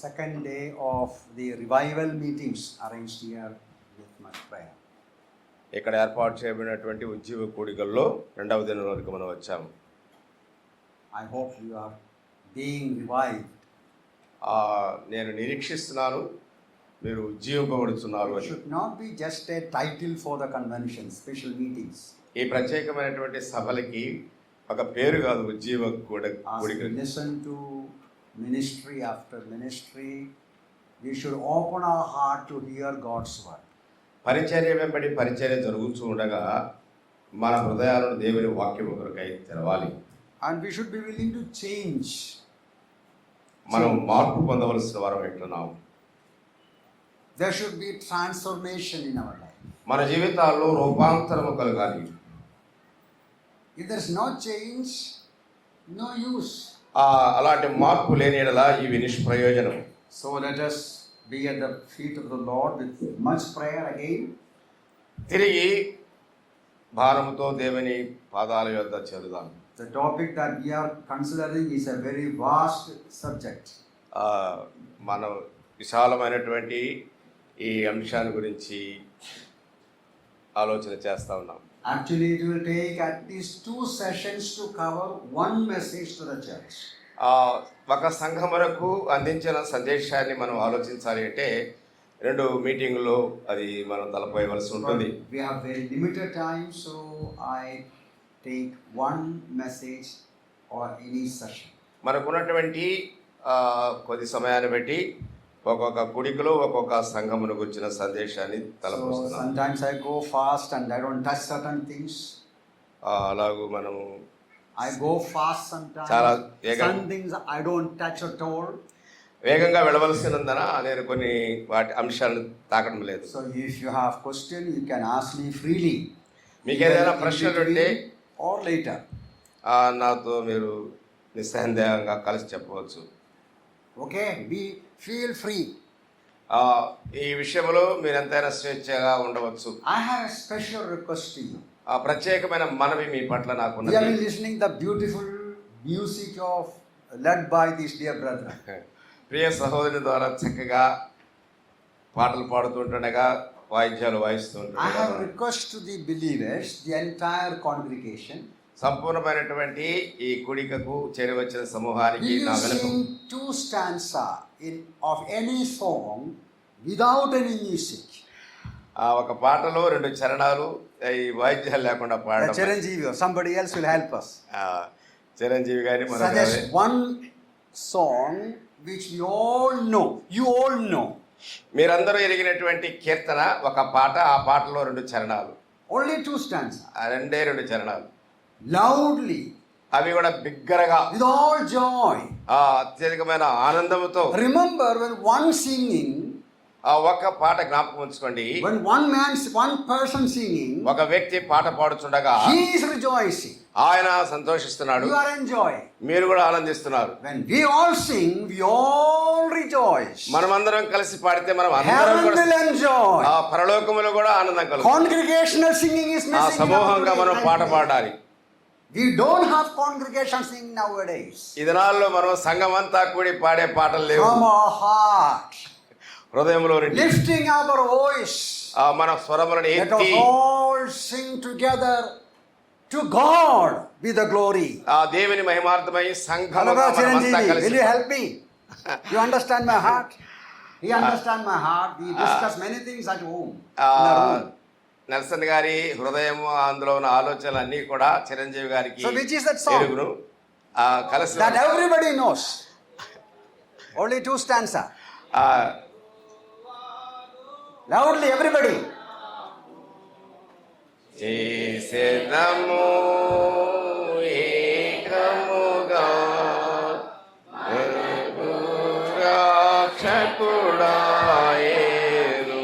second day of the revival meetings arranged here with much prayer. ఇక్కడ ఏర్పాటు చేయబడినటువంటి ఉజ్జీవ కూడికల్లో రెండవ దినం వరకు మనం వచ్చాము. I hope you are being revived. నేను నిరీక్షిస్తున్నాను మీరు ఉజ్జీవింపబడుతున్నారు It అని. should not be just a title for the convention, special meetings. ఈ ప్రత్యేకమైనటువంటి సభలకి ఒక పేరు కాదు ఉజ్జీవ As కూడిక. we listen to ministry after ministry, we should open our heart to hear God's word. పరిచర్య వెంబడి పరిచర్య జరుగుతూ ఉండగా మన హృదయాలను దేవుని వాక్యం కొరకై తెరవాలి. And we should be willing to change. మనం మార్పు పొందవలసిన వారం ఎట్లున్నాం. There should be transformation in our life. మన జీవితాల్లో రూపాంతరము కలగాలి. If there is no change, no use. అలాంటి మార్పు లేని యెడల ఇవి నిష్ప్రయోజనం. So let us be at the feet of the Lord with much prayer again. తిరిగి భారముతో దేవుని పాదాల యొద్ద చేరుదాం. The topic that we are considering is a very vast subject. మనం విశాలమైనటువంటి ఈ అంశాన్ని గురించి ఆలోచన చేస్తా ఉన్నాం. Actually, it will take at least 2 sessions to cover one message to the church. ఒక సంఘమునకు అందించిన సందేశాన్ని మనం ఆలోచించాలి అంటే 2 మీటింగుల్లో అది మనం తలపోయవలసి ఉంటుంది. We have very limited time, so I take one message or any session. మనకున్నటువంటి కొద్ది సమయాన్ని బట్టి ఒక్కొక్క కుడికలో ఒక్కొక్క సంఘమును గురించిన సందేశాన్ని తలపోస్తున్నాం. So sometimes I go fast and I don't touch certain things. అలాగూ మనం I go fast sometimes. చాలా Some things I don't touch at all. వేగంగా వెళ్ళవలసినందున నేను కొన్ని వాటి అంశాలను తాకడం లేదు. So if you have question, you can ask me freely. మీకు ఏదైనా ప్రశ్నలు ఉంటే or later. నాతో మీరు నిస్సందేహంగా కలిసి చెప్పవచ్చు. Okay, we feel free. ఈ విషయంలో మీరు ఎంతైనా స్వేచ్ఛగా ఉండవచ్చు. I have a special request to you. ప్రత్యేకమైన మనవి మీ పట్ల నాకు We are listening the beautiful music of led by this dear brother. ప్రియ సహోదరుని ద్వారా చక్కగా పాటలు పాడుతుండగా వాయిద్యాలు I వాయిస్తుంటారు. have a request to the believers, the entire congregation. సంపూర్ణమైనటువంటి ఈ కుడికకు చేరవచ్చిన సమూహానికి Will నా you వెనుక sing 2 stanzas of any song without any music? ఒక పాటలో 2 చరణాలు ఈ వాయిద్యాలు లేకుండా పాడడం. Chiranjeevi or somebody else will help us. Chiranjeevi గారి Suggest one song which we all know. You all know. మీరందరూ ఎరిగినటువంటి కీర్తన ఒక పాట, ఆ పాటలో 2 చరణాలు. Only 2 stanzas. 2 చరణాలు. Loudly. అవి కూడా బిగ్గరగా With all joy. అత్యధికమైన ఆనందంతో. Remember when one singing. ఒక పాట జ్ఞాపకం ఉంచుకోండి. When one person singing. ఒక వ్యక్తి పాట పాడుతుండగా He is rejoicing. ఆయన సంతోషిస్తున్నాడు. You are enjoying. మీరు కూడా ఆనందిస్తున్నారు. When we all sing, we all rejoice. మనమందరం కలిసి పాడితే మనం Heaven will enjoy. పరలోకములో కూడా ఆనందం కలుగుతుంది. Congregational singing is missing. సమూహంగా మనం పాట పాడాలి. We don't have congregation singing nowadays. ఈ దినాల్లో మనం సంఘం అంతా కూడి పాడే పాటలు లేవు. From our heart. హృదయంలో Lifting our voice. మన స్వరములను Let ఎత్తి us all sing together to God be the glory. దేవుని మహిమార్థమై సంఘం Hello, Chiranjeevi, will you help me? You understand my heart? You understand my heart? We discuss many things at home. In the room. Nelson గారి హృదయం, అందులో ఉన్న ఆలోచనలు అన్నీ కూడా చిరంజీవి గారికి So which is that song? ఎరుగును. కలిసి That everybody knows. Only 2 stanzas. Loudly, everybody. చేసేదము ఏకముగా రక్షకుడాయేను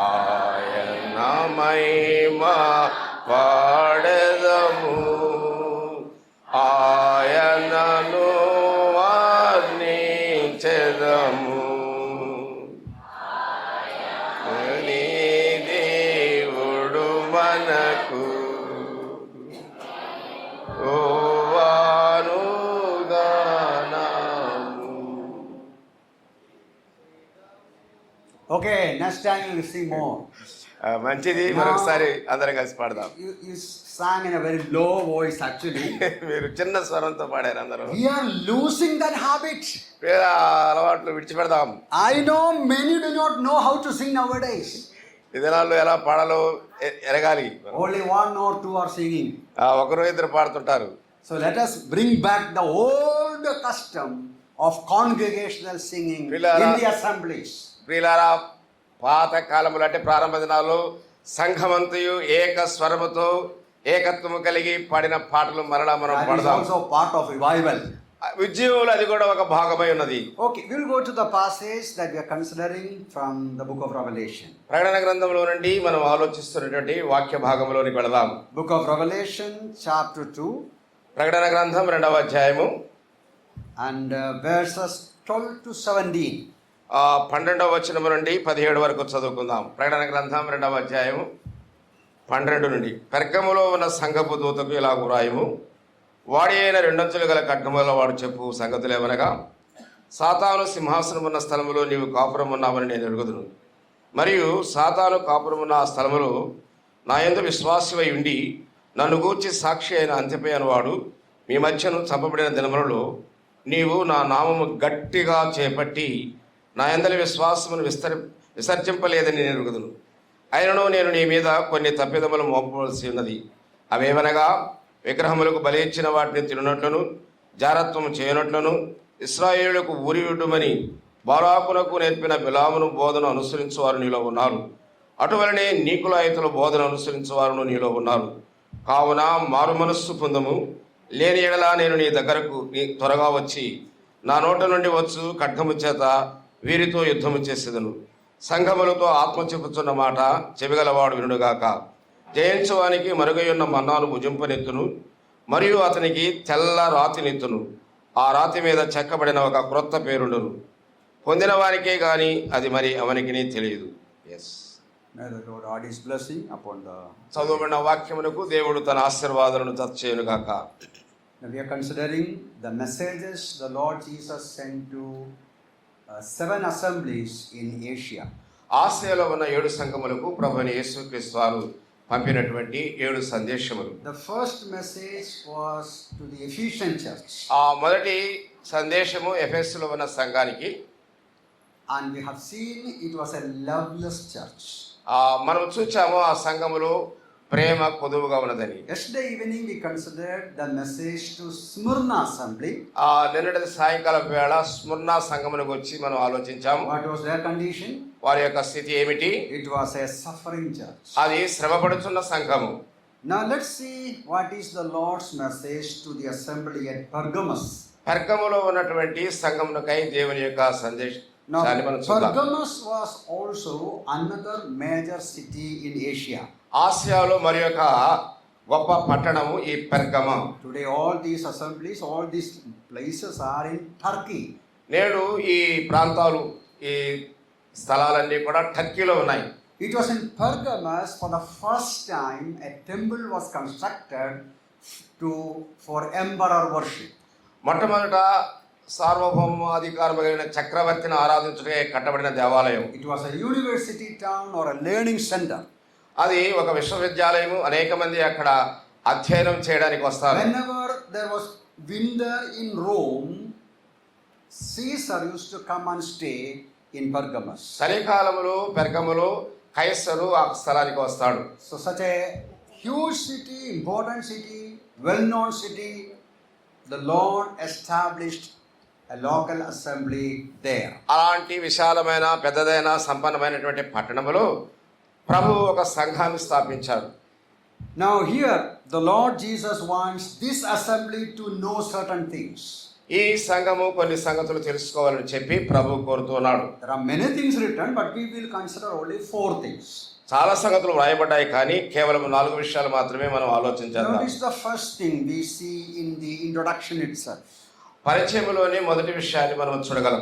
ఆయన మహిమా పాడెదము ఆయనను వర్ణించెదము. దేవుడు మనకు Okay, next time you will sing more. మంచిది, మరొకసారి అందరం కలిసి పాడదాం. You sang in a very low voice actually. మీరు చిన్న స్వరంతో పాడారు అందరూ. We are losing that habit. అలవాట్లు విడిచిపెడదాం. I know many do not know how to sing nowadays. ఈ దినాల్లో ఎలా పాడాలో ఎరగాలి. Only one or two are singing. ఒకరు ఇద్దరు పాడుతుంటారు. So let us bring back the old custom of congregational singing in the assemblies. ప్రియులారా, పాత కాలములు అంటే ప్రారంభ దినాల్లో సంఘమంతయు ఏక స్వరముతో ఏకత్వము కలిగి పాడిన పాటలు మరలా మనం That is పాడదాం. also part of revival. ఉద్యమంలో అది కూడా ఒక భాగమై ఉన్నది. Okay, we will go to the passage that we are considering from the book of Revelation. ప్రకటన గ్రంథంలో నుండి మనం ఆలోచిస్తున్నటువంటి వాక్య భాగంలోనికి వెళదాం. Book of Revelation chapter 2 ప్రకటన గ్రంథం 2వ అధ్యాయము and verses 12 to 17. 12వ వచనం నుండి 17 వరకు చదువుకుందాం. ప్రకటన గ్రంథం 2వ అధ్యాయము 12 నుండి. పెర్గములో ఉన్న సంఘపు దూతకు ఇలా వ్రాయుము. వాడి అయిన రెండంచులు గల ఖడ్గముల వాడు చెప్పు సంగతులు ఏమనగా, సాతాను సింహాసనం ఉన్న స్థలములో నీవు కాపురం ఉన్నావని నేను ఎరుగుదును. మరియు సాతాను కాపురం ఉన్న ఆ స్థలములో నా యందు విశ్వాసమై ఉండి నన్ను గూర్చి సాక్షి అయిన అంత్యపై అనువాడు మీ మధ్యను చంపబడిన దినములలో నీవు నా నామము గట్టిగా చేపట్టి నా యందలి విశ్వాసమును విసర్జింపలేదని నేను ఎరుగుదును. అయినను నేను నీ మీద కొన్ని తప్పిదములు మోపవలసి ఉన్నది. అవేమనగా, విగ్రహములకు బలి ఇచ్చిన వాటిని తినట్లను, జారత్వము చేయనట్లను, ఇశ్రాయేలులకు ఊరి విడుమని బాలాకునకు నేర్పిన బిలామును బోధన అనుసరించువారు నీలో ఉన్నారు. అటువలనే నీకులాయితుల బోధన అనుసరించువారును నీలో ఉన్నారు. కావున మారు మనస్సు పొందము. లేని ఎడలా నేను నీ దగ్గరకు త్వరగా వచ్చి నా నోట నుండి వచ్చు ఖడ్గము చేత వీరితో యుద్ధము చేసేదను. సంఘములతో ఆత్మ చెప్పుచున్న మాట చెవిగలవాడు వినుడుగాక. జయించవానికి మరుగయున్న మన్నాను భుజింపనెత్తును, మరియు అతనికి తెల్ల రాతినెత్తును. ఆ రాతి మీద చెక్కబడిన ఒక క్రొత్త పేరుండును. పొందిన వారికే గాని అది మరి అవనికి తెలియదు. May the Lord add his blessing upon the... చదువుబడిన వాక్యమునకు దేవుడు తన ఆశీర్వాదాలను జతచేయునుగాక. We are considering the messages the Lord Jesus sent to 7 assemblies in Asia. ఆసియాలో ఉన్న 7 సంఘములకు ప్రభువైన యేసుక్రీస్తు వారు పంపినటువంటి 7 సందేశములు. The first message was to the Ephesian church. ఆ మొదటి సందేశము ఎఫెసులో ఉన్న సంఘానికి. And we have seen it was a loveless church. మనం చూచాము ఆ సంఘములో ప్రేమ కొదువుగా ఉన్నదని. Yesterday evening we considered the message to Smyrna assembly. నిన్నటి సాయంకాలం వేళ స్ముర్నా సంఘమునకు వచ్చి మనం ఆలోచించాము. What was their condition? వారి యొక్క స్థితి ఏమిటి? It was a suffering church. అది శ్రమపడుతున్న సంఘము. Now let's see what is the Lord's message to the assembly at Pergamos. పెర్గములో ఉన్నటువంటి సంఘమునకై దేవుని యొక్క సందేశం. Now Pergamos was also another major city in Asia. ఆసియాలో మరి యొక్క గొప్ప పట్టణము ఈ పెర్గమ. Today all these assemblies, all these places are in Turkey. నేడు ఈ ప్రాంతాలు, ఈ స్థలాలన్నీ కూడా టర్కీలో ఉన్నాయి. It was in Pergamos for the first time a temple was constructed for emperor worship. మొట్టమొదట సార్వభౌమాధికారం కలిగిన చక్రవర్తిని ఆరాధించుటకే కట్టబడిన దేవాలయం. It was a university town or a learning center. అది ఒక విశ్వవిద్యాలయము. అనేక మంది అక్కడ అధ్యయనం చేయడానికి వస్తారు. Whenever there was winter in Rome, Caesar used to come and stay in Pergamos. చలికాలములో పెర్గములో కైసరు ఆ స్థలానికి వస్తాడు. So such a huge city, important city, well-known city, the Lord established a local assembly there. అలాంటి విశాలమైన పెద్దదైన సంపన్నమైనటువంటి పట్టణములో ప్రభు ఒక సంఘాన్ని స్థాపించాడు. Now here the Lord Jesus wants this assembly to know certain things. ఈ సంఘము కొన్ని సంగతులు తెలుసుకోవాలని చెప్పి ప్రభు కోరుతున్నాడు. There are many things written, but we will consider only 4 things. చాలా సంగతులు వ్రాయబడ్డాయి, కానీ కేవలం 4 విషయాలు మాత్రమే మనం ఆలోచించాలి. Notice the first thing we see in the introduction itself. పరిచయములోని మొదటి విషయాన్ని మనం చూడగలం.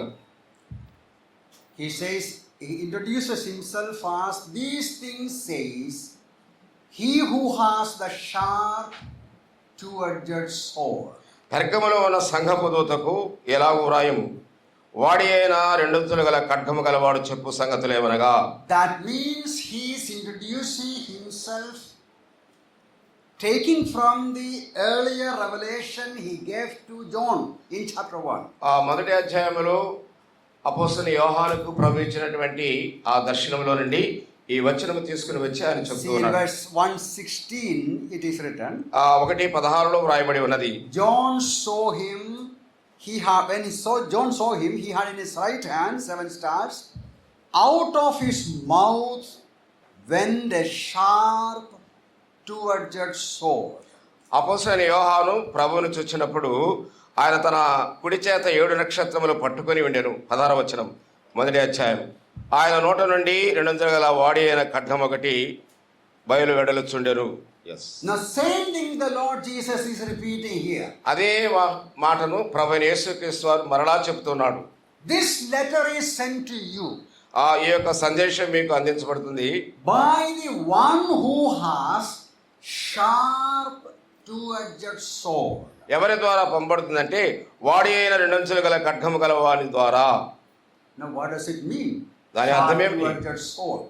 He says, he introduces himself as these things says, he who has the sharp two-edged sword. పెర్గములో ఉన్న సంఘపు దూతకు ఎలాగూ వ్రాయము, వాడి అయిన రెండొంతులు గల ఖడ్గము గలవాడు చెప్పు సంగతులేమనగా. That means he is introducing himself, taking from the earlier revelation he gave to John in chapter 1. ఆ మొదటి అధ్యాయంలో అపోస్తలుని యోహానుకు ప్రభు ఇచ్చినటువంటి ఆ దర్శనంలో నుండి ఈ వచనము తీసుకుని వచ్చి ఆయన చెప్తూ See in ఉన్నాడు. verse 116 it is written, 1:16 వ్రాయబడి ఉన్నది. John saw him, John saw him, he had in his right hand 7 stars. Out of his mouth went a sharp two-edged sword. అపోస్తలుని యోహాను ప్రభువును చూచినప్పుడు ఆయన తన కుడి చేత 7 నక్షత్రములు పట్టుకొని ఉండెను. 16వ వచనం మొదటి అధ్యాయం. ఆయన నోట నుండి 2 అంచులు గల వాడి అయిన ఖడ్గం ఒకటి బయలు వెడలుచుండెను. Now same thing the Lord Jesus is repeating here. అదే మాటను ప్రభువైన యేసుక్రీస్తు వారు మరలా చెప్తున్నాడు. This letter is sent to you ఈ యొక్క సందేశం మీకు అందించబడుతుంది by the one who has sharp two-edged sword. ఎవరి ద్వారా పంపబడుతుందంటే వాడి అయిన 2 అంచులు గల ఖడ్గము గల వాని ద్వారా. Now what does it mean? దాని అర్థం ఏమిటి? Two-edged sword.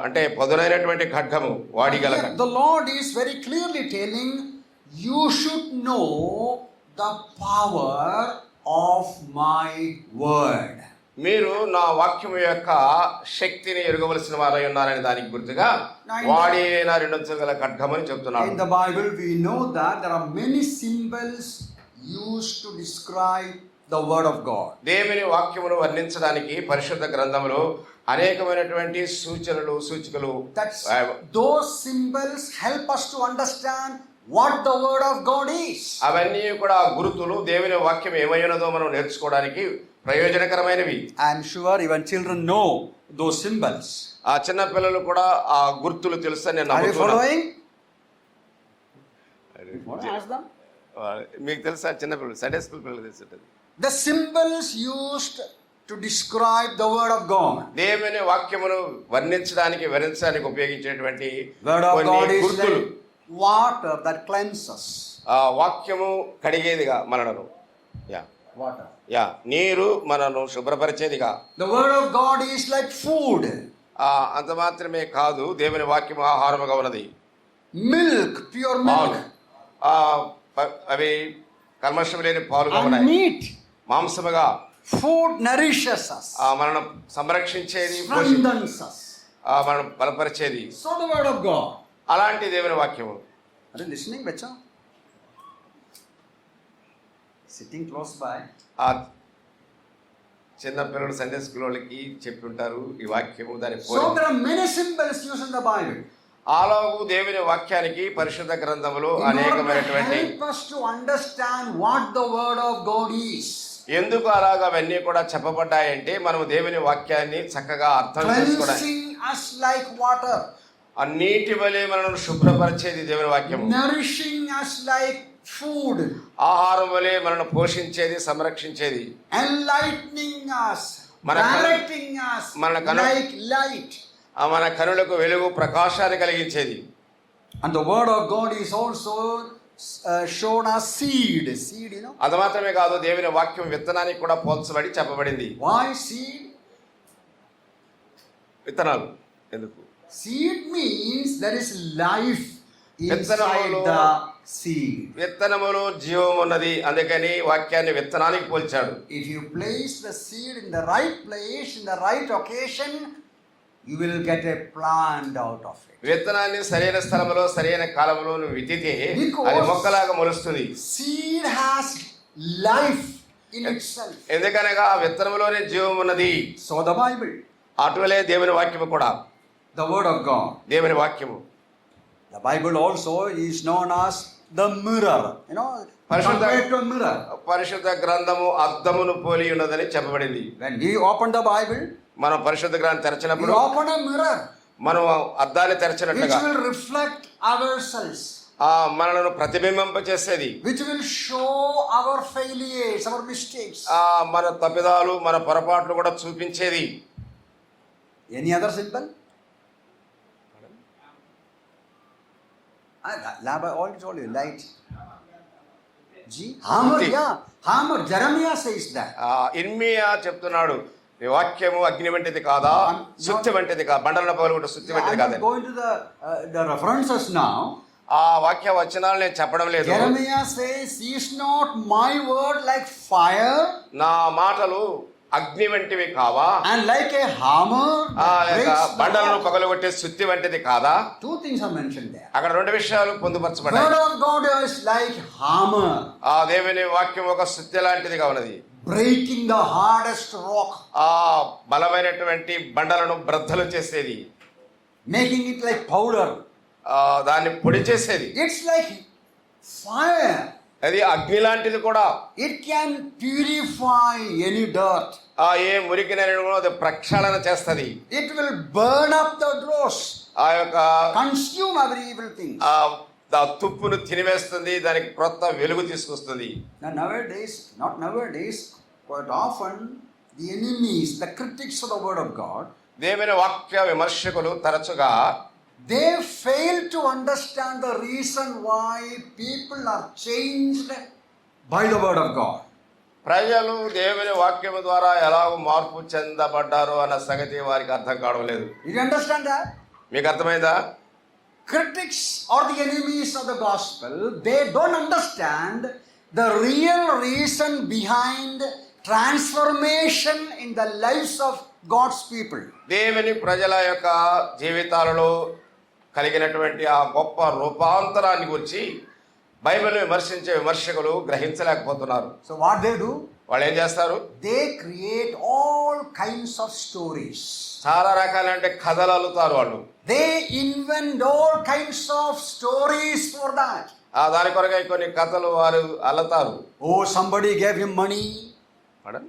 అంటే పదునైనటువంటి ఖడ్గము వాడి గల ఖడ్గము. The Lord is very clearly telling you should know the power of my word. మీరు నా వాక్యము యొక్క శక్తిని ఎరుగవలసిన వారై ఉన్నారని దానికి గుర్తుగా వాడి అయిన 2 అంచులు గల ఖడ్గమని చెప్తున్నాడు. In the Bible we know that there are many symbols used to describe the word of God. దేవుని వాక్యమును వర్ణించడానికి పరిశుద్ధ గ్రంథములో అనేకమైనటువంటి సూచనలు సూచికలు. Those symbols help us to understand what the word of God is. అవన్నీ కూడా గుర్తులు దేవుని వాక్యం ఏమైనదో మనం నేర్చుకోవడానికి ప్రయోజనకరమైనవి. I am sure even children know those symbols. ఆ చిన్న పిల్లలు కూడా ఆ గుర్తులు తెలుసని నేను Are you నమ్ముతున్నాను. following? Ask them. మీకు తెలుసా చిన్న పిల్లలు సండే స్కూల్ పిల్లలు తెలుసు. The symbols used to describe the word of God. దేవుని వాక్యమును వర్ణించడానికి వివరించడానికి ఉపయోగించేటువంటి Word of God కొన్ని is గుర్తులు. like water that cleanses. ఆ వాక్యము కడిగేదిగా మనను. Water. నీరు మనను శుభ్రపరిచేదిగా. The word of God is like food. అంత మాత్రమే కాదు దేవుని వాక్యము ఆహారముగా ఉన్నది. Milk, pure milk. అవి కల్మషం లేని పాలుగా And ఉన్నాయి. meat. మాంసముగా. Food nourishes us. మనను సంరక్షించేది, Strengthens us. మనం బలపరిచేది. So the word of God. అలాంటి దేవుని వాక్యము. Are you listening, bacha? Sitting close by. చిన్న పిల్లలు సండే స్కూల్ వాళ్ళకి చెప్పి ఉంటారు ఈ వాక్యము దాని. So there are many symbols used in the Bible. అలాగూ దేవుని వాక్యానికి పరిశుద్ధ గ్రంథములో అనేకమైనటువంటి help us to understand what the word of God is. ఎందుకు అలాగా అవన్నీ కూడా చెప్పబడ్డాయంటే మనం దేవుని వాక్యాన్ని చక్కగా అర్థం చేసుకోవడానికి. Cleansing us like water. ఆ నీటి వలె మనల్ని శుభ్రపరిచేది దేవుని వాక్యము. Nourishing us like food. ఆహారం వలె మనల్ని పోషించేది, సంరక్షించేది. Enlightening us. Directing us like light. మన కనులకు వెలుగు, ప్రకాశాన్ని కలిగించేది. And the word of God is also shown as seed. Seed, you know. అది మాత్రమే కాదు దేవుని వాక్యం విత్తనానికి కూడా పోల్చబడి చెప్పబడింది. Why seed? విత్తనాలు ఎందుకు? Seed means there is life inside the seed. విత్తనములో జీవం ఉన్నది, అందుకని వాక్యాన్ని విత్తనానికి పోల్చాడు. If you place the seed in the right place, in the right occasion, you will get a plant out of it. విత్తనాన్ని సరైన స్థలంలో సరైన కాలంలో నువ్వు విత్తితే అది మొక్కలాగా మొలుస్తుంది. Seed has life in itself. ఎందుకనగా ఆ విత్తనములోనే జీవం ఉన్నది. So the Bible. అటువలే దేవుని వాక్యము కూడా. The word of God. దేవుని వాక్యము. The Bible also is known as the mirror. You know, compared to a mirror. పరిశుద్ధ గ్రంథము అద్దమును పోలి ఉన్నదని చెప్పబడింది. When we open the Bible, మనం పరిశుద్ధ గ్రంథం తెరచినప్పుడు we open a mirror. మనం అద్దాన్ని తెరచినట్లుగా. Which will reflect ourselves. మనలను ప్రతిబింబింపచేసేది. Which will show our failures, our mistakes. మన తప్పిదాలు, మన పొరపాట్లు కూడా చూపించేది. Any other symbol? Lab, I already told you, light. Hammer, సుత్తి. yeah. Hammer. Jeremiah says that. ఇర్మియా చెప్తున్నాడు, ఈ వాక్యము అగ్ని వంటిది కాదా, సుత్తి వంటిది కాదా, బండలను పగలగొట్టే సుత్తి వంటిది I'm కాదా. not going to the references now. ఆ వాక్య వచనాలు నేను చెప్పడం లేదు. Jeremiah says, is not my word like fire నా మాటలు అగ్ని వంటివి కావా, and like a hammer that లేక breaks the బండలను rock? పగలగొట్టే సుత్తి వంటిది కాదా. Two things are mentioned there. అక్కడ రెండు విషయాలు పొందుపరచబడ్డాయి. Word of God is like hammer, ఆ దేవుని వాక్యం ఒక సుత్తి లాంటిదిగా ఉన్నది, breaking the hardest rock, ఆ బలమైనటువంటి బండలను బ్రద్దలు చేసేది, making it like powder. దాన్ని పొడి చేసేది. It's like fire. అది అగ్ని లాంటిది కూడా. It can purify any dirt. ఏ మురికినైనా కూడా అది ప్రక్షాళన చేస్తది. It will burn up the dross, ఆ యొక్క consume every evil thing. ఆ తుప్పును తినివేస్తుంది, దానికి క్రొత్త వెలుగు తీసుకొస్తుంది. Now nowadays, quite often the enemies, the critics of the word of God, దేవుని వాక్య విమర్శకులు తరచుగా they fail to understand the reason why people are changed by the word of God. ప్రజలు దేవుని వాక్యము ద్వారా ఎలాగో మార్పు చెందబడ్డారో అన్న సంగతి వారికి అర్థం కావడం లేదు. Did you understand that? మీకు అర్థమైందా? Critics or the enemies of the gospel, they don't understand the real reason behind transformation in the lives of God's people. దేవుని ప్రజల యొక్క జీవితాలలో కలిగినటువంటి ఆ గొప్ప రూపాంతరాన్ని గురించి బైబిల్ విమర్శించే విమర్శకులు గ్రహించలేకపోతున్నారు. So what they do? వాళ్ళు ఏం చేస్తారు? They create all kinds of stories. చాలా రకాలంటే కథలు అల్లుతారు వాళ్ళు. They invent all kinds of stories for that. దాని కొరకై కొన్ని కథలు వారు అల్లుతారు. Oh, somebody gave him money. Pardon?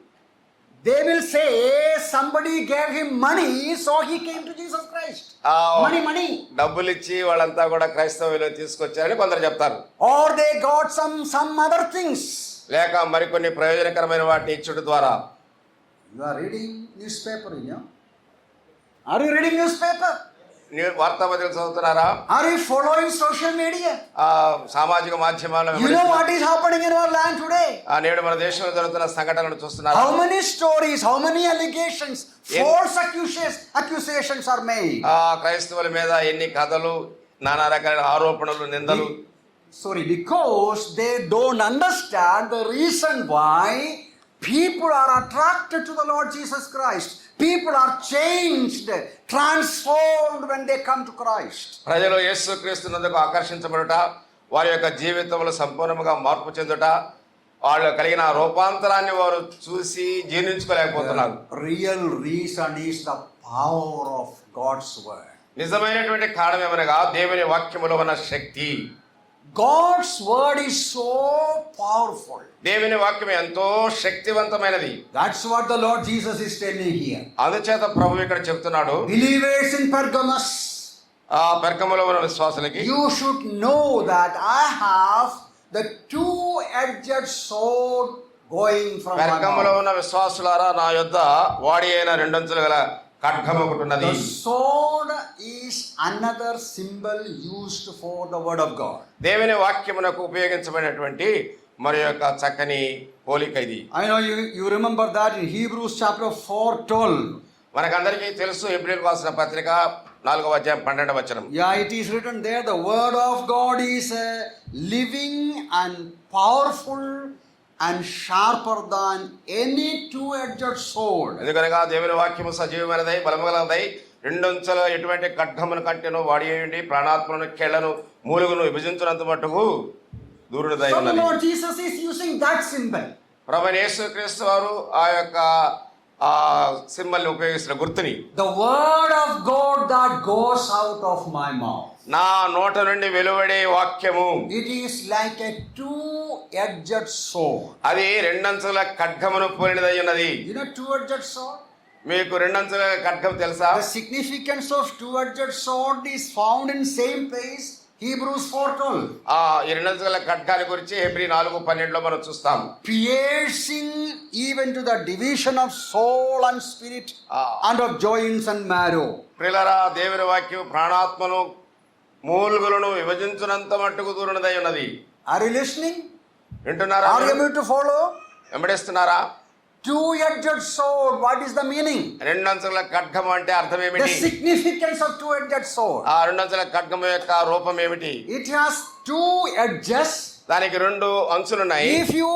They will say somebody gave him money, so he came to Jesus Christ. Money. డబ్బులు ఇచ్చి వాళ్ళంతా కూడా క్రైస్తవులు తీసుకొచ్చారని కొందరు చెప్తారు. Or they got some other things. లేక మరికొన్ని ప్రయోజనకరమైన వాటిని ఇచ్చుట ద్వారా. You are reading newspaper, you know? Are you reading newspaper? వార్తాపత్రికలు చదువుతున్నారా? Are you following social media? సామాజిక మాధ్యమాలను You know what is happening in our land today? నేడు మన దేశంలో జరుగుతున్న సంఘటనలు చూస్తున్నారా? How many stories, how many allegations, false accusations are made? క్రైస్తవుల మీద ఎన్ని కథలు, నానా రకాల ఆరోపణలు, నిందలు. Because they don't understand the reason why people are attracted to the Lord Jesus Christ. People are changed, transformed when they come to Christ. ప్రజలు యేసుక్రీస్తునందుకు ఆకర్షించబడుట, వారి యొక్క జీవితంలో సంపూర్ణంగా మార్పు చెందుట, వాళ్ళు కలిగిన రూపాంతరాన్ని వారు చూసి జీర్ణించుకోలేకపోతున్నారు. Real reason is the power of God's word. నిజమైనటువంటి కారణం ఏమనగా దేవుని వాక్యములో ఉన్న శక్తి. God's word is so powerful. దేవుని వాక్యం ఎంతో శక్తివంతమైనది. That's what the Lord Jesus is telling here. అందుచేత ప్రభు ఇక్కడ చెప్తున్నాడు, Believers in Pergamos, పెర్గములో ఉన్న విశ్వాసులకి, you should know that I have the two-edged sword going from my పెర్గములో mouth. ఉన్న విశ్వాసులారా, నా యొద్ద వాడి అయిన రెండంచులు గల ఖడ్గము ఒకటి ఉన్నది. The sword is another symbol used for the word of God. దేవుని వాక్యమునకు ఉపయోగించబడినటువంటి మరి యొక్క చక్కని పోలిక ఇది. I know you remember that in Hebrews chapter 4:12. మనకందరికీ తెలుసు, హెబ్రీయులకు రాసిన పత్రిక 4వ అధ్యాయం 12వ వచనం. Yeah, it is written there, the word of God is living and powerful and sharper than any two-edged sword. ఎందుకనగా దేవుని వాక్యము సజీవమైనదై బలముగలదై రెండంచుల ఎటువంటి ఖడ్గమును కంటెను వాడి ప్రాణాత్మను కేళ్లను మూలుగును విభజించినంత మట్టుకు దూరునిదై So the ఉన్నది. Lord Jesus is using that symbol. ప్రభువైన యేసుక్రీస్తు వారు ఆ యొక్క సింబల్ ని ఉపయోగిస్తున్న గుర్తుని, The word of God that goes out of my mouth. నా నోట నుండి వెలువడే వాక్యము, It is like a two-edged sword. అది రెండంచుల ఖడ్గమును పోలినదై ఉన్నది. You know two-edged sword? మీకు రెండంచుల ఖడ్గం తెలుసా? The significance of two-edged sword is found in same place, Hebrews 4:12. ఈ రెండంచుల ఖడ్గాన్ని గురించి హెబ్రీ 4:12లో మనం చూస్తాం. Piercing even to the division of soul and spirit and of joints and marrow. ప్రియులారా, దేవుని వాక్యం ప్రాణాత్మను మూలుగులను విభజించినంత మట్టుకు దూరనిదై ఉన్నది. Are you listening? వింటున్నారా? Are you able to follow? వెంబడిస్తున్నారా? Two-edged sword, what is the meaning? రెండంచుల ఖడ్గము అంటే అర్థం The ఏమిటి? significance of two-edged sword. ఆ రెండంచుల ఖడ్గము యొక్క రూపం ఏమిటి? It has two edges. దానికి రెండు అంచులున్నాయి. If you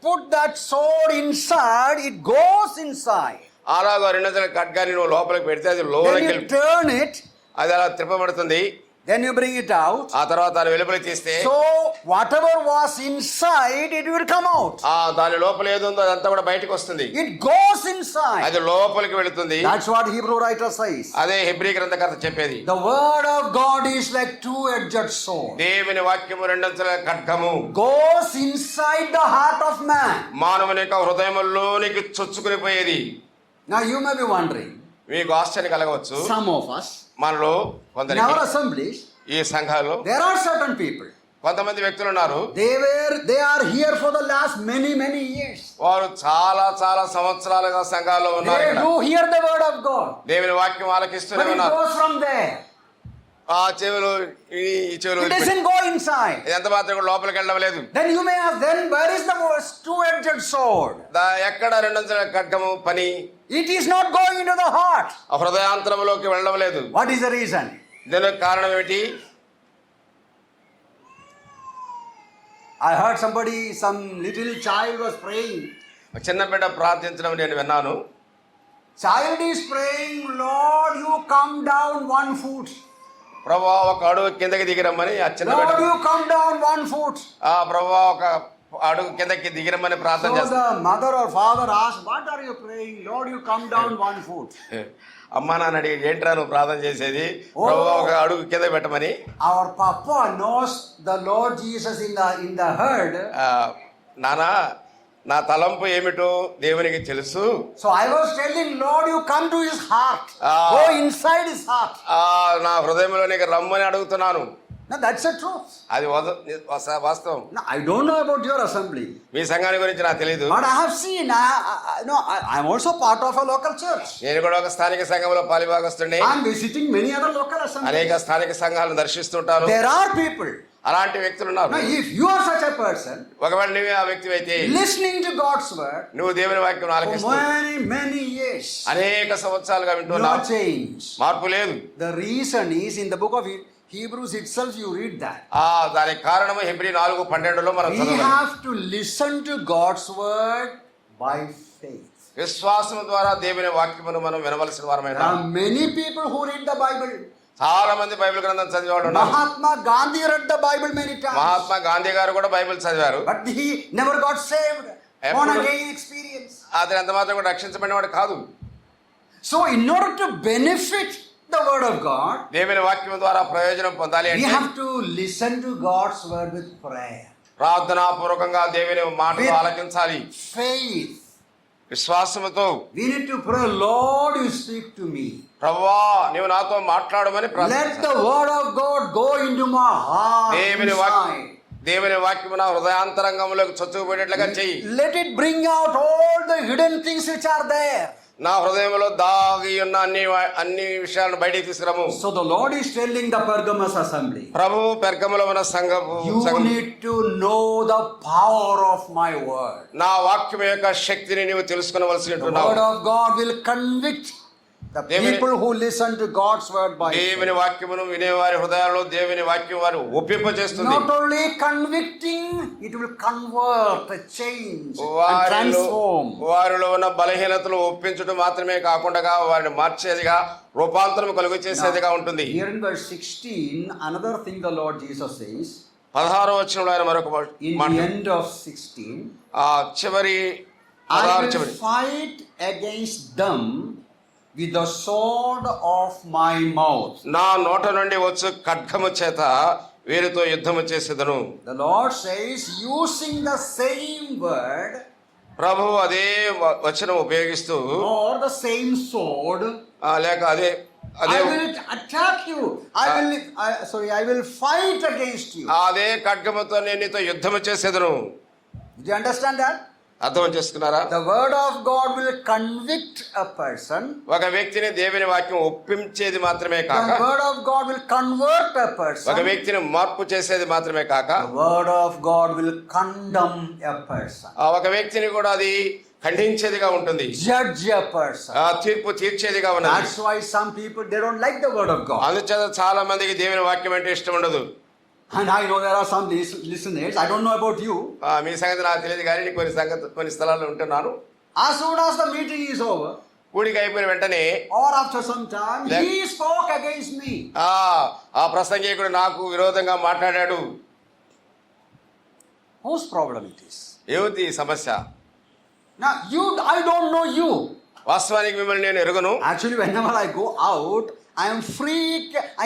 put that sword inside, it goes inside. అలాగో రెండంచుల ఖడ్గాన్ని నువ్వు లోపలికి పెడితే అది Then లోపలికి you turn it, అది అలా తిప్పబడుతుంది. then you bring it out. ఆ తర్వాత దాన్ని వెలుపలికి తీస్తే So whatever was inside, it will come out. దాని లోపల ఏది ఉందో అదంతా కూడా బయటకు వస్తుంది. It goes inside. అది లోపలికి వెళుతుంది. That's what Hebrew writer says. అదే హెబ్రీ గ్రంథకర్త చెప్పేది. The word of God is like two-edged sword. దేవుని వాక్యము రెండంచుల ఖడ్గము Goes inside the heart of man. మానవుని యొక్క హృదయంలోనికి చొచ్చుకుని పోయేది. Now you may be wondering, మీకు ఆశ్చర్యం కలగవచ్చు. some of us, మనలో in కొందరికి our assemblies, ఈ సంఘాల్లో there are certain people. కొంతమంది వ్యక్తులు ఉన్నారు. They are here for the last many years. వారు చాలా చాలా సంవత్సరాలుగా సంఘాల్లో ఉన్నారు. They ఇక్కడ do hear the word of God. దేవుని వాక్యం ఆలకిస్తూనే But it ఉన్నారు. goes from there. ఆ చెవులు ఈ చెవులు It doesn't go inside. ఎంత మాత్రం కూడా లోపలికి వెళ్ళడం లేదు. Then you may ask, then where is the two-edged sword? ఎక్కడ రెండంచుల ఖడ్గము పని? It is not going into the heart. ఆ హృదయాంతరంలోకి వెళ్ళడం లేదు. What is the reason? దీనికి కారణం ఏమిటి? I heard some little child was praying. చిన్న బిడ్డ ప్రార్థించడం నేను విన్నాను. Child is praying, Lord, you come down 1 foot. ప్రభువా ఒక అడుగు కిందకి దిగిరమ్మని ఆ చిన్న Lord, బిడ్డ you come down 1 foot. ప్రభువా ఒక అడుగు కిందకి దిగిరమ్మని ప్రార్థన So చేస్తాను. the mother or father asked, what are you praying? Lord, you come down 1 foot. అమ్మా నాన్న అడిగి ఏంట్రా నువ్వు ప్రార్థన చేసేది? ప్రభువా ఒక అడుగు కింద పెట్టమని. Our papa knows the Lord Jesus in the herd. నానా నా తలంపు ఏమిటో దేవునికి తెలుసు. So I was telling Lord, you come to his heart. Go inside his heart. నా హృదయంలోనికి రమ్మని అడుగుతున్నాను. Now that's the truth. అది వాస్తవం. Now I don't know about your assembly, మీ సంఘాన్ని గురించి నాకు తెలియదు. but I have seen. I'm also part of a local church. నేను కూడా ఒక స్థానిక సంఘంలో పాలిభాగస్తుడిని. I'm visiting many other local assemblies. అనేక స్థానిక సంఘాలను దర్శిస్తుంటాను. There are people. అలాంటి వ్యక్తులు ఉన్నారు. Now if you are such a person, ఒకవేళ నువ్వే ఆ వ్యక్తి అయితే listening to God's word నువ్వు దేవుని వాక్యం for ఆలకిస్తూ many years, అనేక సంవత్సరాలుగా no వింటున్నావు. change. మార్పు లేదు. The reason is in the book of Hebrews itself, you read that. దానికి కారణము హెబ్రీ 4:12లో మనం We చదవాలి. have to listen to God's word by faith. విశ్వాసం ద్వారా దేవుని వాక్యమును మనం వినవలసిన వారమైన. There are many people who read the Bible. చాలా మంది బైబిల్ గ్రంథం చదివేవాడు ఉన్నారు. Mahatma Gandhi read the Bible many times. Mahatma Gandhi గారు కూడా బైబిల్ చదివారు. But he never got saved. Born again experience. అతను ఎంత మాత్రం కూడా రక్షించబడినవాడు కాదు. So in order to benefit the word of God, దేవుని వాక్యం ద్వారా ప్రయోజనం పొందాలి we అంటే have to listen to God's word with prayer, ప్రార్థనాపూర్వకంగా దేవుని మాటలు With ఆలకించాలి. faith. విశ్వాసముతో We need to pray, Lord, you speak to me. ప్రభువా నీవు నాతో మాట్లాడమని Let ప్రార్థించాలి. the word of God go into my heart. దేవుని వాక్యం దేవుని వాక్యము నా హృదయాంతరంగంలోకి చొచ్చుకుపోయేట్లుగా చెయ్యి. Let it bring out all the hidden things which are there. నా హృదయంలో దాగి ఉన్న అన్ని విషయాలను బయటికి తీసుకురాము. So the Lord is telling the Pergamos assembly, ప్రభు పెర్గములో ఉన్న సంఘము you need to know the power of my word. నా వాక్యం యొక్క శక్తిని నీవు తెలుసుకొనవలసి The ఉంటున్నావు. word of God will convict the people who listen to God's word by faith. దేవుని వాక్యమును వినేవారి హృదయాల్లో దేవుని వాక్యం వారు ఒప్పింపజేస్తుంది. Not only convicting, it will convert, change, and transform. వారిలో ఉన్న బలహీనతలు ఒప్పించడం మాత్రమే కాకుండా వారిని మార్చేదిగా రూపాంతరం కలుగు చేసేదిగా ఉంటుంది. Here in verse 16, another thing the Lord Jesus says, 16వ వచనంలో ఆయన మరొక in మాట, the end of 16, చివరి I 16 will చివరి fight against them with the sword of my mouth. నా నోట నుండి వచ్చు ఖడ్గము చేత వీరితో యుద్ధము చేసేదను. The Lord says, using the same word ప్రభు అదే వచనం ఉపయోగిస్తూ or the same sword, లేక అదే అదే I will attack you. I will fight against you. అదే ఖడ్గముతో నేను నీతో యుద్ధము చేసేదను. Did you understand that? అర్థం చేసుకున్నారా? The word of God will convict a person. ఒక వ్యక్తిని దేవుని వాక్యం ఒప్పించేది మాత్రమే కాక, The word of God will convert a ఒక person. వ్యక్తిని మార్పు చేసేది మాత్రమే కాక, The word of God will condemn a person. ఆ ఒక వ్యక్తిని కూడా అది ఖండించేదిగా ఉంటుంది, Judge a person. ఆ తీర్పు తీర్చేదిగా ఉన్నది. That's why some people, they don't like the word of God. అందుచేత చాలా మందికి దేవుని వాక్యం అంటే ఇష్టం ఉండదు. And I know there are some listeners, I don't know about you. మీ సంగతి నాకు తెలియదు కానీ కొన్ని స్థలాల్లో ఉంటున్నాను. As soon as the meeting is over, కూడిక అయిపోయిన వెంటనే or after some time, he spoke against me. ఆ ప్రసంగికుడు నాకు విరోధంగా మాట్లాడాడు. Whose problem it is? ఏమిటి సమస్య? Now, I don't know you. వాస్తవానికి మిమ్మల్ని నేను ఎరుగను. Actually, whenever I go out, I am free,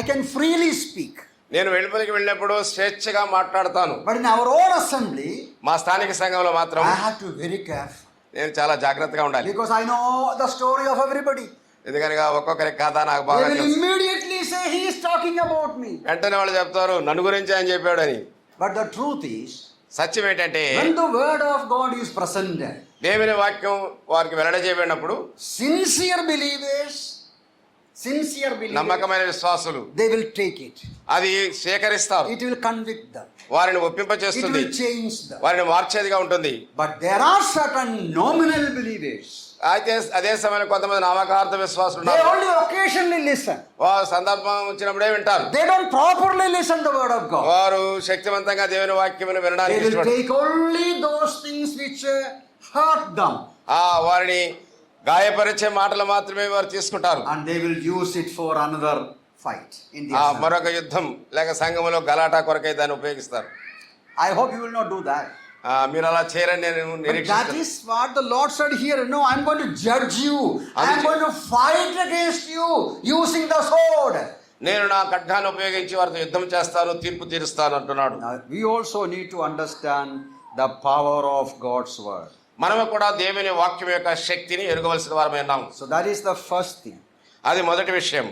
I can freely speak. నేను వెలుపలికి వెళ్ళినప్పుడు స్వేచ్ఛగా మాట్లాడతాను. But in our own assembly, మా స్థానిక సంఘంలో మాత్రం I have to be very careful. నేను చాలా జాగ్రత్తగా ఉండాలి. Because I know the story of everybody. ఎందుకనగా ఒక్కొక్కరి కథ నాకు They బాగా will తెలుసు. immediately say he is talking about me. వెంటనే వాళ్ళు చెప్తారు నన్ను గురించి ఆయన చెప్పాడని. But the truth is, సత్యం ఏంటంటే when the word of God is presented, దేవుని వాక్యం వారికి వెల్లడజేయబడినప్పుడు sincere believers, నమ్మకమైన విశ్వాసులు they will take it. అది స్వీకరిస్తారు. It will convict them. వారిని It ఒప్పింపచేస్తుంది, will change them. వారిని మార్చేదిగా ఉంటుంది. But there are certain nominal believers. అయితే అదే సమయంలో కొంతమంది నామకార్థ విశ్వాసులు They ఉన్నారు. only occasionally listen. వారు సందర్భం వచ్చినప్పుడే వింటారు. They don't properly listen to the word of God. వారు శక్తివంతంగా దేవుని వాక్యమును They వినడానికి will ఇష్టపడతారు. take only those things which hurt them. వారిని గాయపరిచే మాటలు మాత్రమే వారు తీసుకుంటారు. And they will use it for another fight in the assembly. మరొక యుద్ధం లేక సంఘములో గలాటా కొరకై దాన్ని ఉపయోగిస్తారు. I hope you will not do that. మీరు అలా చేయరని నేను But that నిరీక్షిస్తాను. is what the Lord said here. No, I'm going to judge you. I'm going to fight against you using the sword. నేను నా ఖడ్గాన్ని ఉపయోగించి వారితో యుద్ధం చేస్తాను, తీర్పు తీరుస్తాను అంటున్నాడు. Now, we also need to understand the power of God's word. మనము కూడా దేవుని వాక్యం యొక్క శక్తిని ఎరుగవలసిన వారమై ఉన్నాము. So that is the first thing. అది మొదటి విషయం.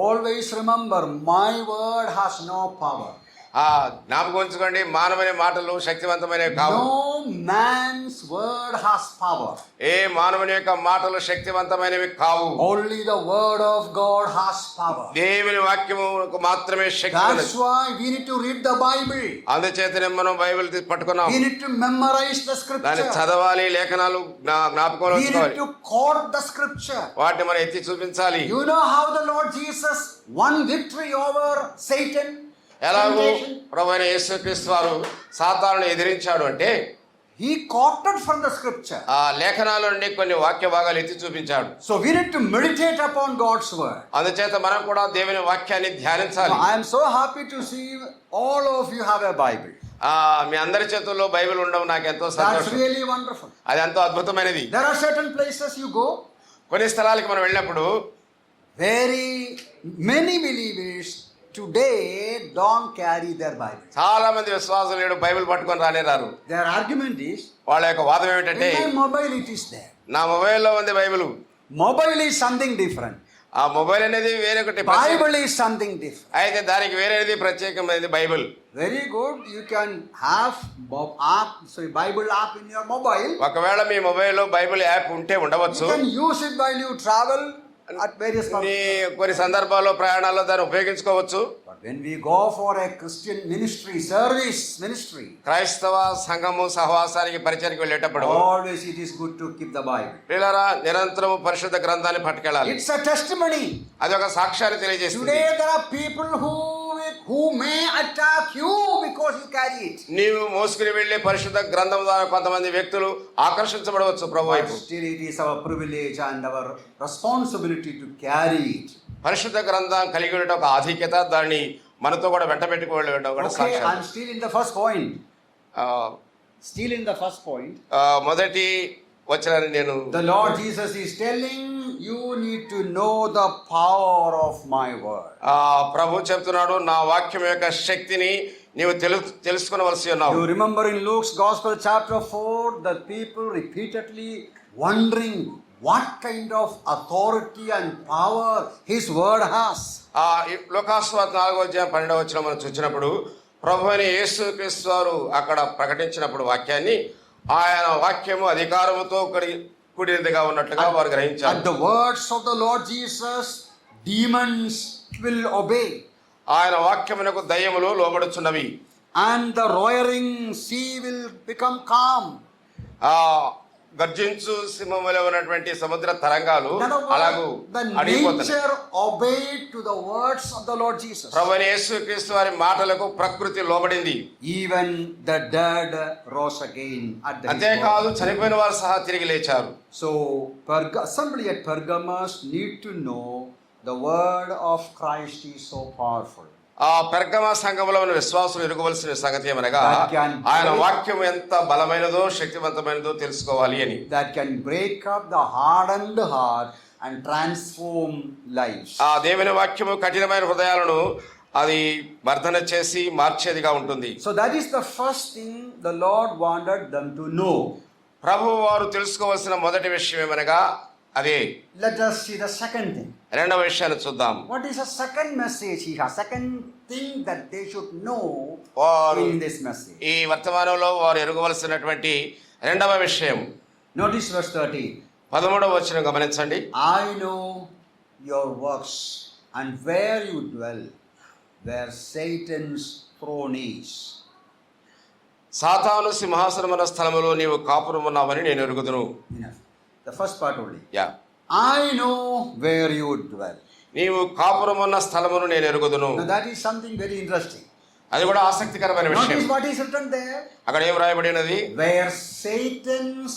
Always remember, my word has no power. జ్ఞాపకం ఉంచుకోండి, మానవుని మాటలు శక్తివంతమైనవి కావు. No man's word has power. ఏ మానవుని యొక్క మాటలు శక్తివంతమైనవి కావు. Only the word of God has power. దేవుని వాక్యముకు మాత్రమే శక్తి That's ఉన్నది. why we need to read the Bible. అందుచేతనే మనం బైబిల్ పట్టుకున్నాం. We need to memorize the దాన్ని scripture. చదవాలి, లేఖనాలు జ్ఞాపకంలో We need ఉంచుకోవాలి, to quote the scripture. వాటిని మనం ఎత్తి చూపించాలి. You know how the Lord Jesus won victory over Satan? ఎలాగో Temptation? ప్రభువైన యేసుక్రీస్తు వారు సాతానుని ఎదిరించాడు అంటే He quoted from the scripture. ఆ లేఖనాల నుండి కొన్ని వాక్య భాగాలు ఎత్తి చూపించాడు. So we need to meditate upon God's word. అందుచేత మనం కూడా దేవుని వాక్యాన్ని ధ్యానించాలి. I am so happy to see all of you have a Bible. మీ అందరి చేతుల్లో బైబిల్ ఉండడం నాకు ఎంతో That's సంతోషం. really wonderful. అది ఎంతో అద్భుతమైనది. There are certain places you go, కొన్ని స్థలాలకి మనం వెళ్ళినప్పుడు very many believers today don't carry their Bible. చాలా మంది విశ్వాసులు నేడు బైబిల్ పట్టుకొని రారు. Their argument is, వాళ్ళ యొక్క వాదం ఏమిటంటే in my mobile it is there. నా మొబైల్లో ఉంది Bible. Mobile is something different. ఆ మొబైల్ అనేది వేరొకటి, Bible is something different. అయితే దానికి వేరేది ప్రత్యేకమైనది Bible. Very good. You can have Bible app in your mobile. ఒకవేళ మీ మొబైల్లో బైబిల్ యాప్ ఉంటే ఉండవచ్చు. You can use it while you travel at various places. కొన్ని సందర్భాల్లో ప్రయాణాల్లో దాన్ని ఉపయోగించుకోవచ్చు. But when we go for a Christian ministry, service ministry, క్రైస్తవ సంఘము సహవాసానికి పరిచయకి వెళ్ళేటప్పుడు always it is good to keep the Bible. పిల్లరా నిరంతరం పరిశుద్ధ గ్రంథాన్ని పట్టుకెళ్ళాలి. It's a testimony. అది ఒక సాక్ష్యాన్ని తెలియజేస్తుంది. Today there are people who may attack you because you carry it. నీవు మోసుకుని వెళ్ళే పరిశుద్ధ గ్రంథం ద్వారా కొంతమంది వ్యక్తులు ఆకర్షించబడవచ్చు ప్రభు But వైపు. still it is our privilege and our responsibility to carry it. పరిశుద్ధ గ్రంథం కలిగి ఉండే ఒక ఆధిక్యత, దాన్ని మనతో కూడా వెంట పెట్టుకోవడం కూడా Okay, సాక్ష్యం. I'm still in the first point. Still in the first point. మొదటి వచనాన్ని నేను The Lord Jesus is telling you need to know the power of my word. ప్రభు చెప్తున్నాడు, నా వాక్యం యొక్క శక్తిని నీవు తెలుసుకునవలసి ఉన్నావు. You remember in Luke's Gospel chapter 4, the people repeatedly wondering what kind of authority and power his word has. లోకాసువార్త 4:12 మనం చూసినప్పుడు ప్రభు అయిన యేసుక్రీస్తు వారు అక్కడ ప్రకటించినప్పుడు వాక్యాన్ని ఆయన వాక్యము అధికారముతో కూడినదిగా ఉన్నట్లుగా వారు గ్రహించారు. At the words of the Lord Jesus, demons will obey. ఆయన వాక్యమునకు దయ్యములు లోబడుచున్నవి. And the roaring sea will become calm. ఆ గర్జించు సింహములో ఉన్నటువంటి సముద్ర తరంగాలు In other words, అలాగూ the అడిగిపోతాయి. nature obeyed to the words of the Lord Jesus. ప్రభువైన యేసుక్రీస్తు వారి మాటలకు ప్రకృతి లోబడింది. Even the dead rose again at the అంతేకాదు చనిపోయిన వారు సహా తిరిగి లేచారు. So assembly at Pergamos need to know the word of Christ is so powerful. ఆ పెర్గమ సంఘములో ఉన్న విశ్వాసులు ఎరుగవలసిన సంగతి ఏమనగా ఆయన వాక్యం ఎంత బలమైనదో శక్తివంతమైనదో తెలుసుకోవాలి అని. That can break up the hardened heart and transform lives. ఆ దేవుని వాక్యము కఠినమైన హృదయాలను అది వర్ధన చేసి మార్చేదిగా ఉంటుంది. So that is the first thing the Lord wanted them to know. ప్రభువు వారు తెలుసుకోవాల్సిన మొదటి విషయం ఏమనగా అదే. Let us see the second thing. రెండవ విషయాన్ని చూద్దాం. What is the second message he has? Second thing that they should know వారు in this message. ఈ వర్తమానంలో వారు ఎరుగవలసినటువంటి రెండవ విషయం. Notice verse 13. 13వ వచనం గమనించండి. I know your works and where you dwell, where Satan's throne is. సాతాను సింహాసనమున్న స్థలములో నీవు కాపురమున్నావని నేను ఎరుగుదును. Enough. The first part only. Yeah. I know where you dwell. నీవు కాపురమున్న స్థలమును నేను ఎరుగుదును. Now that is something very interesting. అది కూడా ఆసక్తికరమైన విషయం. Notice what is written there. అక్కడ ఏం రాయబడినది? Where Satan's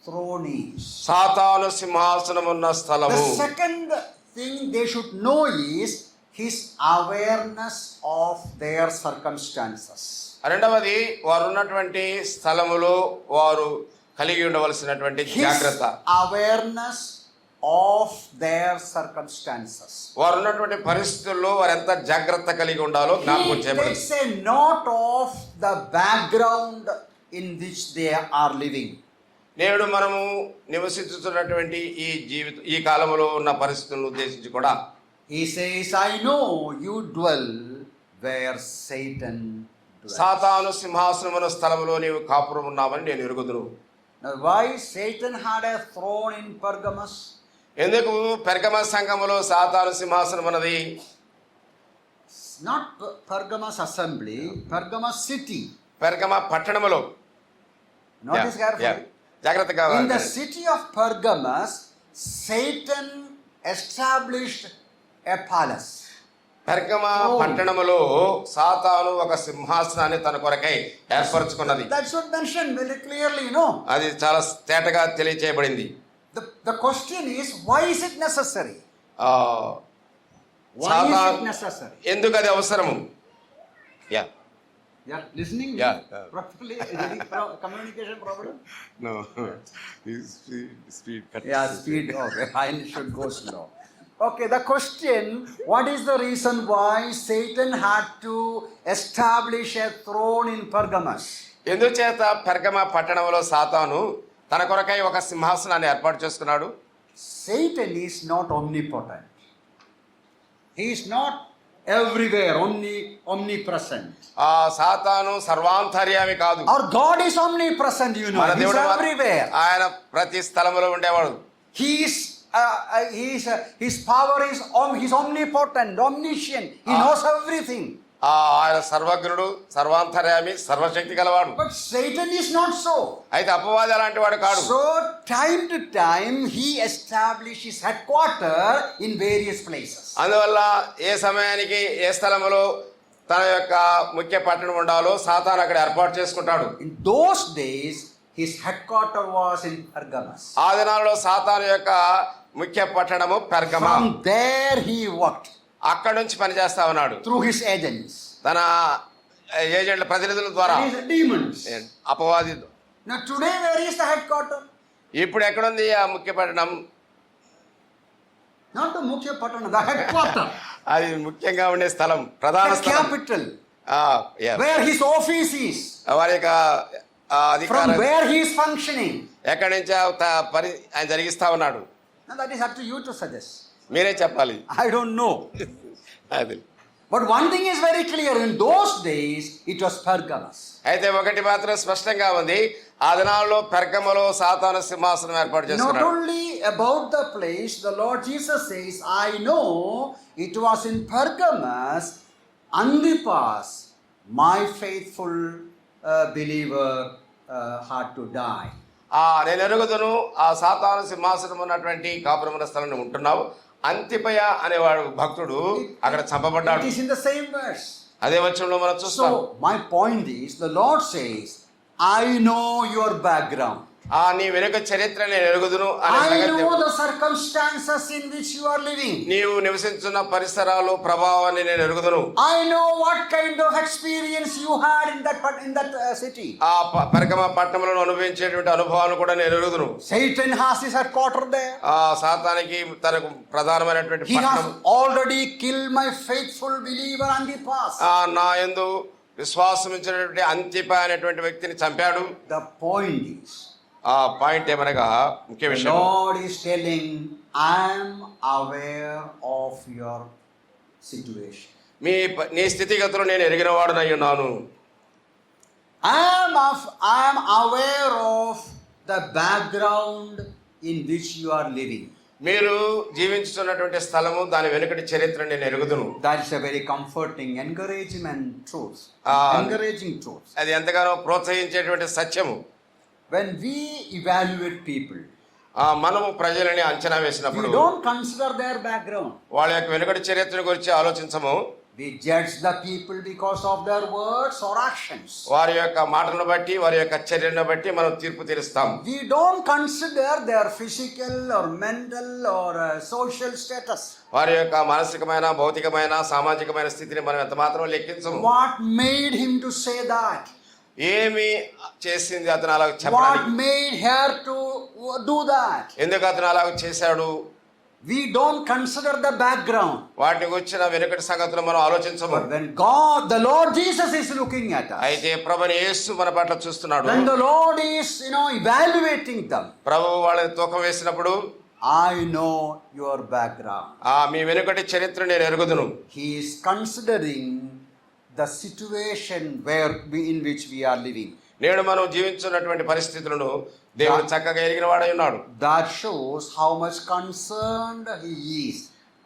throne is. సాతాను సింహాసనమున్న స్థలము. The second thing they should know is his awareness of their circumstances. రెండవది వారు ఉన్నటువంటి స్థలములో వారు కలిగి ఉండవలసినటువంటి జాగ్రత్త. Awareness of their circumstances. వారు ఉన్నటువంటి పరిస్థితుల్లో వారు ఎంత జాగ్రత్త కలిగి ఉండాలో జ్ఞాపకం He చేయబడింది. takes a note of the background in which they are living. నేడు మనము నివసించుతున్నటువంటి ఈ కాలంలో ఉన్న పరిస్థితులను ఉద్దేశించి కూడా He says, I know you dwell where Satan dwells. సాతాను సింహాసనమున స్థలములో నీవు కాపురం ఉన్నావని నేను ఎరుగుదును. Now why Satan had a throne in Pergamos? ఎందుకు పెర్గమ సంఘములో సాతాను సింహాసనం ఉన్నది? Not Pergamos assembly, Pergamos city. పెర్గమ పట్టణములో. Notice carefully. జాగ్రత్తగా. In the city of Pergamos, Satan established a palace. పెర్గమ పట్టణములో సాతాను ఒక సింహాసనాన్ని తన కొరకై ఏర్పరచుకున్నది. That's what mentioned very clearly, you know. అది చాలా తేటగా తెలియచేయబడింది. The question is, why is it necessary? Why is it necessary? ఎందుకు అది అవసరము? Yeah. Yeah, listening? Yeah. Properly? Communication problem? No. Speed. Yeah, speed. Okay, I should go slow. Okay, the question, what is the reason why Satan had to establish a throne in Pergamos? ఎందుచేత పెర్గమ పట్టణంలో సాతాను తన కొరకై ఒక సింహాసనాన్ని ఏర్పాటు చేసుకున్నాడు? Satan is not omnipotent. He is not everywhere, omnipresent. ఆ సాతాను సర్వాంతర్యామి కాదు. Our God is omnipresent, you know. He is everywhere. ఆయన ప్రతి స్థలములో ఉండేవాడు. His power is he's omnipotent, omniscient. He knows everything. ఆయన సర్వజ్ఞుడు, సర్వాంతర్యామి, సర్వశక్తి గలవాడు. But Satan is not so. అయితే అపవాది అలాంటి వాడు కాడు. So time to time he establishes his headquarter in various places. అందువల్ల ఏ సమయానికి ఏ స్థలములో తన యొక్క ముఖ్య పట్టణం ఉండాలో సాతాను అక్కడ ఏర్పాటు చేసుకుంటాడు. In those days his headquarter was in Pergamos. ఆ దినాల్లో సాతాను యొక్క ముఖ్య పట్టణము పెర్గమ. From there he worked. అక్కడ నుంచి పనిచేస్తా ఉన్నాడు. Through his agents. తన ఏజెంట్ల ప్రతినిధుల ద్వారా. These are demons. అపవాది. Now today where is the headquarter? ఇప్పుడు ఎక్కడుంది ఆ ముఖ్య పట్టణం? Not the mukhya patana, the headquarter. అది ముఖ్యంగా ఉండే స్థలం, ప్రధాన The స్థలం. capital. Yeah. Where his office is. వారి యొక్క From అధికారం where he is functioning. ఎక్కడి నుంచి పని ఆయన జరిగిస్తా ఉన్నాడు. Now that is up to you to suggest. మీరే చెప్పాలి. I don't know. అది But one thing is very clear, in those days it was Pergamos. అయితే ఒకటి మాత్రం స్పష్టంగా ఉంది, ఆ దినాల్లో పెర్గములో సాతాను సింహాసనం ఏర్పాటు Not చేసుకున్నాడు. only about the place, the Lord Jesus says, I know it was in Pergamos, Antipas, my faithful believer, had to die. నేను ఎరుగుదును, ఆ సాతాను సింహాసనం ఉన్నటువంటి కాపురముల స్థలంలో ఉంటున్నావు. అంతిపయ అనేవాడు భక్తుడు అక్కడ చంపబడ్డాడు. It is in the same verse. అదే వచనంలో మనం చూస్తాం. So my point is, the Lord says, I know your background. నీ వెనుక చరిత్ర నేను ఎరుగుదును అనే I సంగతి, know the circumstances in which you are living. నీవు నివసించున్న పరిసరాలు ప్రభావాన్ని నేను ఎరుగుదును. I know what kind of experience you had in that city. ఆ పెర్గమ పట్టణంలో అనుభవించేటువంటి అనుభవాలను కూడా నేను ఎరుగుదును. Satan has his headquarters there. ఆ సాతానికి తనకు ప్రధానమైనటువంటి He has పట్టణం. already killed my faithful believer Antipas. నా యందు విశ్వాసం ఇచ్చినటువంటి అంతిప అనేటువంటి వ్యక్తిని చంపాడు. The point is, ఆ పాయింట్ ఏమనగా ముఖ్య the విషయం, Lord is telling, I am aware of your situation. నీ స్థితిగతులు నేను ఎరిగిన వాడునై ఉన్నాను. I am aware of the background in which you are living. మీరు జీవించుతున్నటువంటి స్థలము, దాని వెనుకటి చరిత్ర నేను ఎరుగుదును. That is a very comforting, encouraging truth. అది ఎంతగానో ప్రోత్సహించేటువంటి సత్యము. When we evaluate people, మనము ప్రజలని అంచనా we వేసినప్పుడు don't consider their background. వాళ్ళ యొక్క వెనుకటి చరిత్ర గురించి ఆలోచించము. We judge the people because of their words or actions. వారి యొక్క మాటలను బట్టి, వారి యొక్క చర్యను బట్టి మనం తీర్పు తీరుస్తాం. We don't consider their physical or mental or social status. వారి యొక్క మానసికమైన, భౌతికమైన, సామాజికమైన స్థితిని మనం ఎంత మాత్రం లెక్కించము. What made him to say that? ఏమి చేసింది అతను అలా చెప్పడానికి? What made her to do that? ఎందుకు అతను అలా చేశాడు? We don't consider the background. వాటిని గురించిన వెనుకటి సంగతులు మనం ఆలోచించము. But when God, the Lord Jesus is looking at us, అయితే ప్రభుని యేసు మన పట్ల చూస్తున్నాడు. when the Lord is, evaluating them, ప్రభువు వాళ్ళని తూకం వేసినప్పుడు, I know your background. మీ వెనుకటి చరిత్ర నేను ఎరుగుదును. He is considering the situation in which we are living. నేడు మనం జీవించున్నటువంటి పరిస్థితులను దేవుడు చక్కగా ఎరిగిన వాడై ఉన్నాడు. That shows how much concerned he is.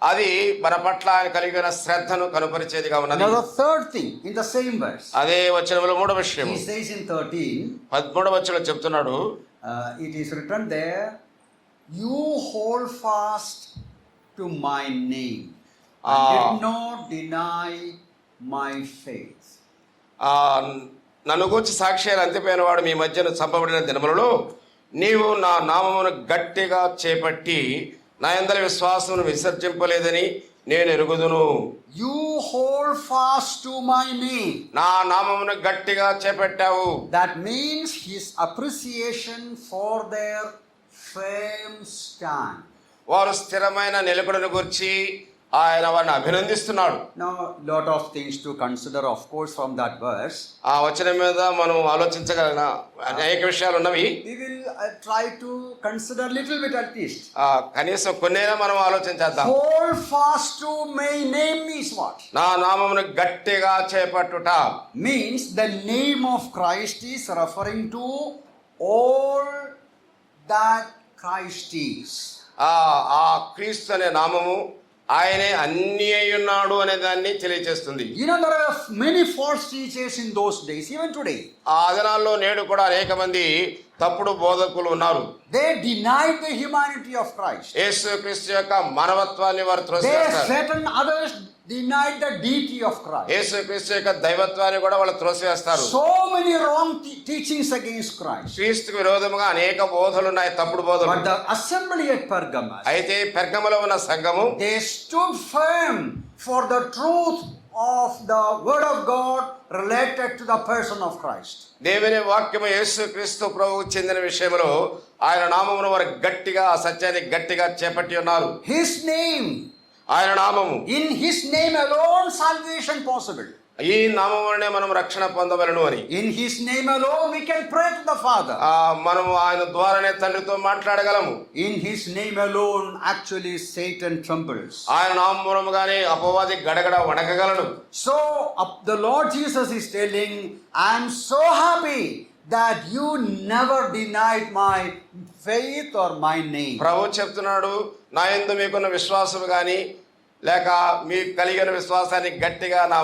అది మన పట్ల ఆయన కలిగిన శ్రద్ధను కనుపరిచేదిగా ఉన్నది. Now the third thing in the same verse, అదే వచనంలో మూడవ విషయం, he says in 13, 13వ వచనంలో చెప్తున్నాడు, it is written there, you hold fast to my name and did not deny my faith. నన్ను గూర్చి సాక్ష్యాలు అంతిపోయిన వాడు మీ మధ్యన చంపబడిన దినములలో నీవు నా నామమును గట్టిగా చేపట్టి నా యందలి విశ్వాసమును విసర్జింపలేదని నేను ఎరుగుదును. You hold fast to my name. నా నామమును గట్టిగా చేపట్టావు. That means his appreciation for their firm stand. వారు స్థిరమైన నిలకడను గురించి ఆయన వారిని అభినందిస్తున్నాడు. Now lot of things to consider, of course, from that verse. ఆ వచనం మీద మనం ఆలోచించగలిగిన అనేక విషయాలు ఉన్నవి. We will try to consider little bit at least. కనీసం కొన్నైనా మనం ఆలోచించేద్దాం. Hold fast to my name means what? నా నామమును గట్టిగా చేపట్టుట Means the name of Christ is referring to all that Christ is. ఆ క్రీస్తు అనే నామము ఆయనే అన్ని అయి ఉన్నాడు అనే దాన్ని తెలియజేస్తుంది. There are many false teachers in those days, even today. ఆ దినాల్లో నేడు కూడా అనేక మంది తప్పుడు బోధకులు ఉన్నారు. They denied the humanity of Christ. యేసు క్రీస్తు యొక్క మానవత్వాన్ని వారు They, త్రోసివేస్తారు. Satan, others denied the deity of Christ. యేసు క్రీస్తు యొక్క దైవత్వాన్ని కూడా వాళ్ళు త్రోసివేస్తారు. So many wrong teachings against Christ. క్రీస్తుకు విరోధముగా అనేక బోధలు ఉన్నాయి, తప్పుడు బోధలు. But the assembly at Pergamos, అయితే పెర్గములో ఉన్న సంఘము they stood firm for the truth of the word of God related to the person of Christ. దేవుని వాక్యము యేసు క్రీస్తు ప్రభువు చెందిన విషయంలో ఆయన నామమును వారు గట్టిగా, ఆ సత్యాన్ని గట్టిగా చేపట్టి ఉన్నారు. His name, ఆయన నామము, in his name alone salvation possible. ఈ నామములోనే మనం రక్షణ పొందవలను అని. In His name alone we can pray to the Father. మనము ఆయన ద్వారానే తండ్రితో మాట్లాడగలము. In His name alone actually Satan trembles. ఆయన నామముగానే అపవాది గడగడ వణకగలడు. So the Lord Jesus is telling, I am so happy that you never denied my faith or my name. ప్రభు చెప్తున్నాడు, నా యందు మీకున్న విశ్వాసము గాని లేక మీకు కలిగిన విశ్వాసాన్ని గట్టిగా నా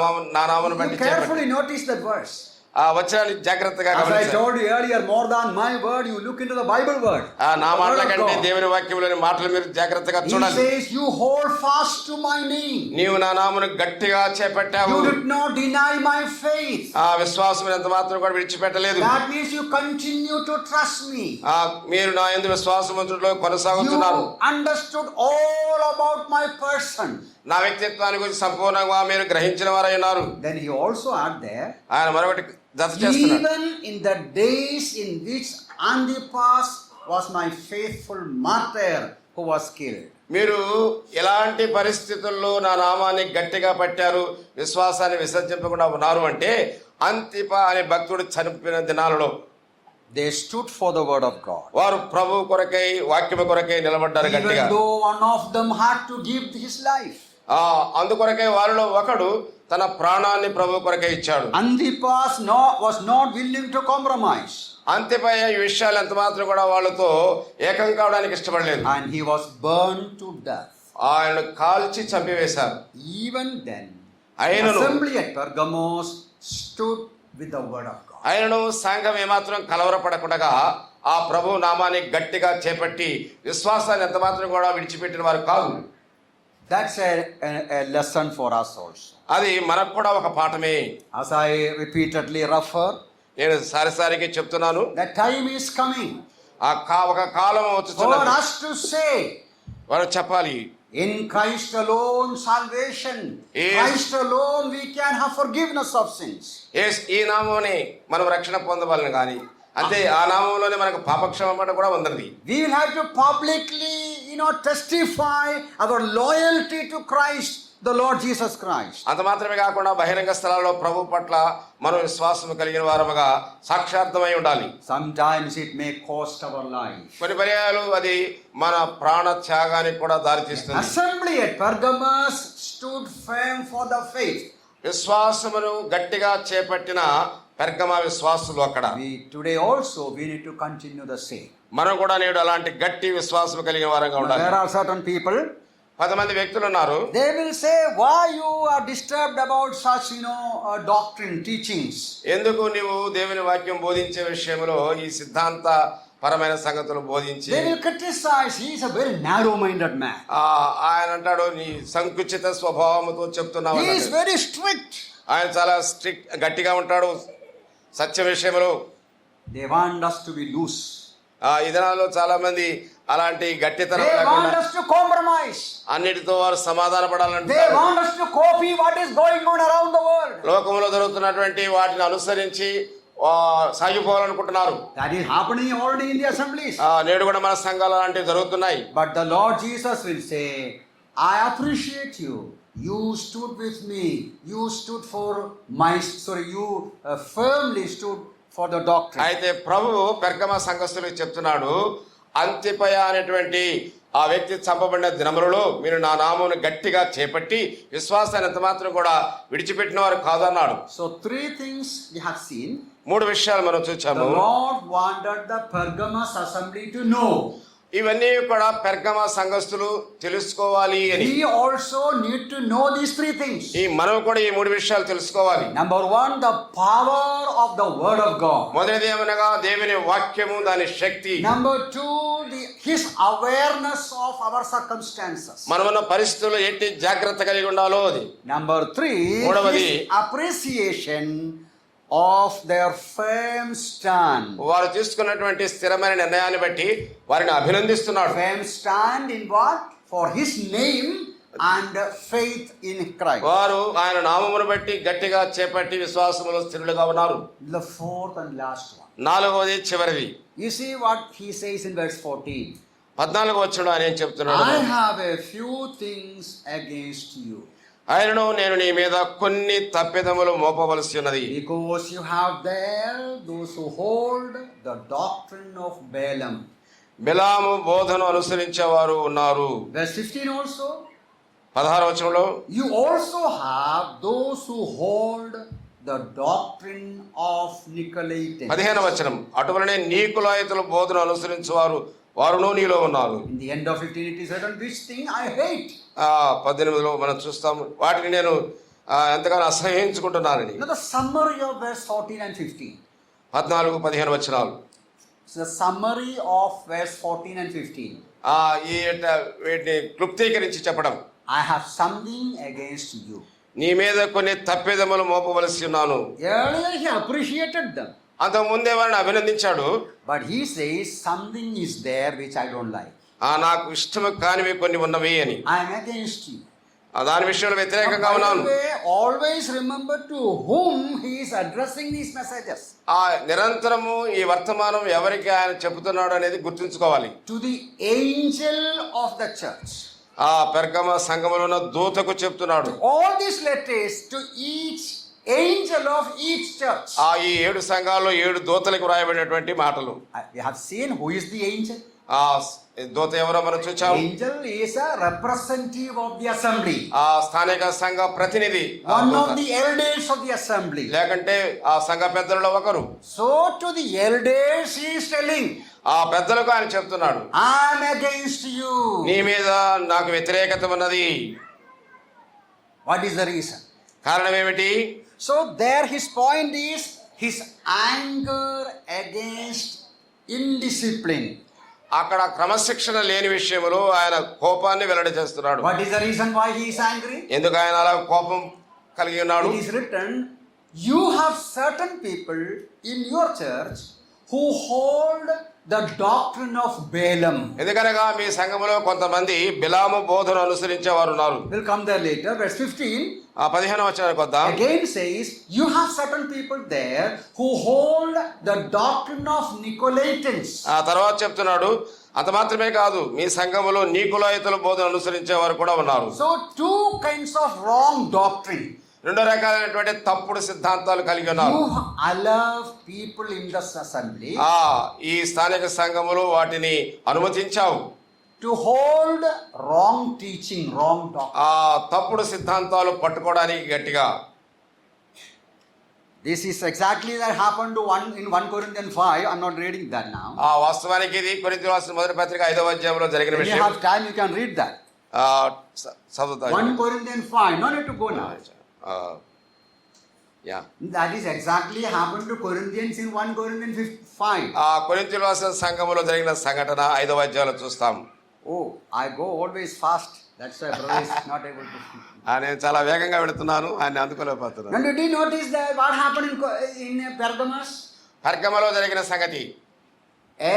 నామమును You బట్టి చేపట్టి. carefully notice that verse. ఆ వచనాన్ని జాగ్రత్తగా As I గమనించండి. told you earlier, more than my word, you look into the Bible word. నా The మాటల word of కంటే God. దేవుని వాక్యంలోని మాటలు మీరు జాగ్రత్తగా He చూడాలి. says, you hold fast to my name. నీవు నా నామమును గట్టిగా చేపట్టావు. You did not deny my faith. ఆ విశ్వాసం ఎంత మాత్రం కూడా విడిచిపెట్టలేదు. That means you continue to trust me. మీరు నా యందు విశ్వాసవంతుడిలో కొనసాగుతున్నారు. You understood all about my person. నా వ్యక్తిత్వాన్ని గురించి సంపూర్ణంగా మీరు గ్రహించిన వారై ఉన్నారు. Then he also add there, ఆయన మరొకటి జత చేస్తున్నాడు. even in the days in which Antipas was my faithful martyr who was killed. మీరు ఎలాంటి పరిస్థితుల్లో నా నామాన్ని గట్టిగా పట్టారు, విశ్వాసాన్ని విసర్జింపకుండా ఉన్నారు అంటే అంతిప అనే భక్తుడు చనిపోయిన దినాలలో They stood for the word of God. వారు ప్రభు కొరకై వాక్యము కొరకై నిలబడ్డారు గట్టిగా. Even though one of them had to give his life. అందుకొరకై వారిలో ఒకడు తన ప్రాణాన్ని ప్రభు కొరకై ఇచ్చాడు. Antipas was not willing to compromise. అంతిపై ఈ విషయాలు ఎంత మాత్రం కూడా వాళ్ళతో ఏకం కావడానికి ఇష్టపడలేదు. And he was burned to death. ఆయనను కాల్చి చంపివేశారు. Even then, the ఆయనను assembly at Pergamos stood with the word of God. ఆయనను సంఘం ఏమాత్రం కలవరపడకుండా ఆ ప్రభు నామాన్ని గట్టిగా చేపట్టి విశ్వాసాన్ని ఎంత మాత్రం కూడా విడిచిపెట్టిన వారు కాదు. That's a lesson for us also. అది మనకు కూడా ఒక పాఠమే. As I repeatedly refer, నేను సారిసారికి చెప్తున్నాను, the time is coming ఒక కాలం for వచ్చుచున్నది. us to say, వారు చెప్పాలి, in Christ alone salvation, Yes. Christ alone we can have forgiveness of sins. ఈ నామంలోనే మనం రక్షణ పొందవాలని కానీ అంతే ఆ నామంలోనే మనకు పాపక్షమాపణ కూడా ఉన్నది. We will have to publicly, testify our loyalty to Christ, the Lord Jesus Christ. అంత మాత్రమే కాకుండా బహిరంగ స్థలాల్లో ప్రభు పట్ల మనం విశ్వాసం కలిగిన వారముగా సాక్షార్థమై ఉండాలి. Sometimes it may cost our life. కొన్ని పర్యాయాలు అది మన ప్రాణ త్యాగానికి కూడా దారితీస్తుంది. Assembly at Pergamos stood firm for the faith. విశ్వాసమును గట్టిగా చేపట్టిన పెర్గమ విశ్వాసులు అక్కడ. Today also we need to continue the same. మనం కూడా నేడు అలాంటి గట్టి విశ్వాసం కలిగిన వారంగా ఉండాలి. There are certain people, 10 మంది వ్యక్తులు ఉన్నారు. they will say, why you are disturbed about such doctrine teachings. ఎందుకు నీవు దేవుని వాక్యం బోధించే విషయంలో ఈ సిద్ధాంత పరమైన సంగతులు బోధించి They will criticize. He is a very narrow-minded man. ఆయన అంటాడు, నీ సంకుచిత స్వభావముతో చెప్తున్నావు. He is very strict. ఆయన చాలా స్ట్రిక్ట్ గట్టిగా ఉంటాడు సత్య విషయంలో. They want us to be loose. ఈ దినాల్లో చాలా మంది అలాంటి గట్టితనం They want లేకుండా us to compromise. అన్నిటితో వారు సమాధాన They పడాలంటారు. want us to copy what is going on around the world. లోకంలో జరుగుతున్నటువంటి వాటిని అనుసరించి సాగిపోవాలనుకుంటున్నారు. That is happening already in the assemblies. నేడు కూడా మన సంఘాలు అలాంటివి జరుగుతున్నాయి. But the Lord Jesus will say, I appreciate you. You stood with me. You stood for you firmly stood for the doctrine. అయితే ప్రభువు పెర్గమ సంఘస్థులకు చెప్తున్నాడు, అంతిపయ అనేటువంటి ఆ వ్యక్తి చంపబడిన దినములలో మీరు నా నామమును గట్టిగా చేపట్టి విశ్వాసాన్ని ఎంత మాత్రం కూడా విడిచిపెట్టిన వారు కాదన్నాడు. So 3 things we have seen. 3 విషయాలు మనం The చూచాము. Lord wanted the Pergamos assembly to know. ఇవన్నీ కూడా పెర్గమ సంఘస్థులు తెలుసుకోవాలి అని. We also need to know these 3 things. మనం కూడా ఈ 3 విషయాలు తెలుసుకోవాలి. Number 1, the power of the word of God. మొదటిది ఏమనగా దేవుని వాక్యము, దాని శక్తి. Number 2, his awareness of our circumstances. మనమున్న పరిస్థితుల్లో ఎట్టి జాగ్రత్త కలిగి ఉండాలో అది. Number 3, మూడవది his appreciation of their firm stand. వారు తీసుకున్నటువంటి స్థిరమైన నిర్ణయాన్ని బట్టి వారిని అభినందిస్తున్నాడు. Firm stand in what? For his name and faith in Christ. వారు ఆయన నామమును బట్టి గట్టిగా చేపట్టి విశ్వాసములో స్థిరులుగా ఉన్నారు. The 4th and last one. 4వది చివరిది. You see what he says in verse 14. 14వ వచనంలో ఆయన ఏం చెప్తున్నాడు? I have a few things against you. ఆయనను నేను నీ మీద కొన్ని తప్పిదములు మోపవలసి ఉన్నది. Because you have there those who hold the doctrine of Balaam. బిలాము బోధను అనుసరించేవారు ఉన్నారు. Verse 15 also. 16వ వచనంలో You also have those who hold the doctrine of Nicolaitans. 15వ వచనం అటువలనే నీకులాయితుల బోధను అనుసరించేవారు వారును నీలో ఉన్నారు. In the end of 15 it is written, which thing I hate. 18లో మనం చూస్తాము వాటిని నేను ఎంతగానో అసహ్యించుకుంటున్నానని. Now the summary of verse 14 and 15. 14, 15 వచనాలు. So the summary of verse 14 and 15. వీటిని క్లుప్తీకరించి చెప్పడం. I have something against you. నీ మీద కొన్ని తప్పిదములు మోపవలసి ఉన్నాను. Earlier he appreciated them. అంతకు ముందే వారిని అభినందించాడు. But he says something is there which I don't like. నాకు ఇష్టము కానివి కొన్ని ఉన్నవి అని. I am against you. దాని విషయంలో వ్యతిరేకంగా ఉన్నాను. Always remember to whom he is addressing these messages. నిరంతరము ఈ వర్తమానం ఎవరికి ఆయన చెబుతున్నాడు అనేది గుర్తుంచుకోవాలి. To the angel of the church. పెర్గమ సంఘములో ఉన్న దూతకు చెప్తున్నాడు. All these letters to each angel of each church. ఈ 7 సంఘాల్లో 7 దూతలకు వ్రాయబడినటువంటి మాటలు. We have seen who is the angel. దూత ఎవరో మనం చూచాము. Angel is a representative of the assembly. స్థానిక సంఘ ప్రతినిధి. One of the elders of the assembly. లేకంటే ఆ సంఘ పెద్దలలో ఒకరు. So to the elders he is telling. పెద్దలకు ఆయన చెప్తున్నాడు. I am against you. నీ మీద నాకు వ్యతిరేకత ఉన్నది. What is the reason? కారణం ఏమిటి? So there his point is his anger against indiscipline. అక్కడ క్రమశిక్షణ లేని విషయంలో ఆయన కోపాన్ని వెల్లడి చేస్తున్నాడు. What is the reason why he is angry? ఎందుకు ఆయన అలా కోపం కలిగి ఉన్నాడు? It is written, you have certain people in your church who hold the doctrine of Balaam. ఎందుకనగా మీ సంఘములో కొంతమంది బిలాము బోధను అనుసరించే వారు ఉన్నారు. We'll come there later. Verse 15. 15వ వచనానికి వద్దాం. Again says, you have certain people there who hold the doctrine of Nicolaitans. తర్వాత చెప్తున్నాడు అంత మాత్రమే కాదు మీ సంఘములో నీకులాయితుల బోధన అనుసరించే వారు కూడా ఉన్నారు. So two kinds of wrong doctrine. 2 రకాలైనటువంటి తప్పుడు సిద్ధాంతాలు కలిగి ఉన్నారు. You allow people in the assembly. ఈ స్థానిక సంఘములో వాటిని అనుమతించావు. To hold wrong teaching, wrong doctrine. తప్పుడు సిద్ధాంతాలు పట్టుకోవడానికి గట్టిగా. This is exactly that happened to in 1 Corinthians 5. I'm not reading that now. వాస్తవానికి ఇది కొరింథీయులకు రాసిన మొదటి పత్రిక 5వ అధ్యాయంలో జరిగిన If you విషయం. have time, you can read that. చదువుతాను. 1 Corinthians 5. No need to go now. That is exactly happened to Corinthians in 1 Corinthians 5. కొరింథీయులకు రాసిన సంఘములో జరిగిన సంఘటన 5వ అధ్యాయంలో చూస్తాం. Oh, I go always fast. That's why brother is not able to speak. నేను చాలా వేగంగా వెళుతున్నాను ఆయన అందుకోలేకపోతున్నాను. And did you notice that what happened in Pergamos? పెర్గమలో జరిగిన సంగతి.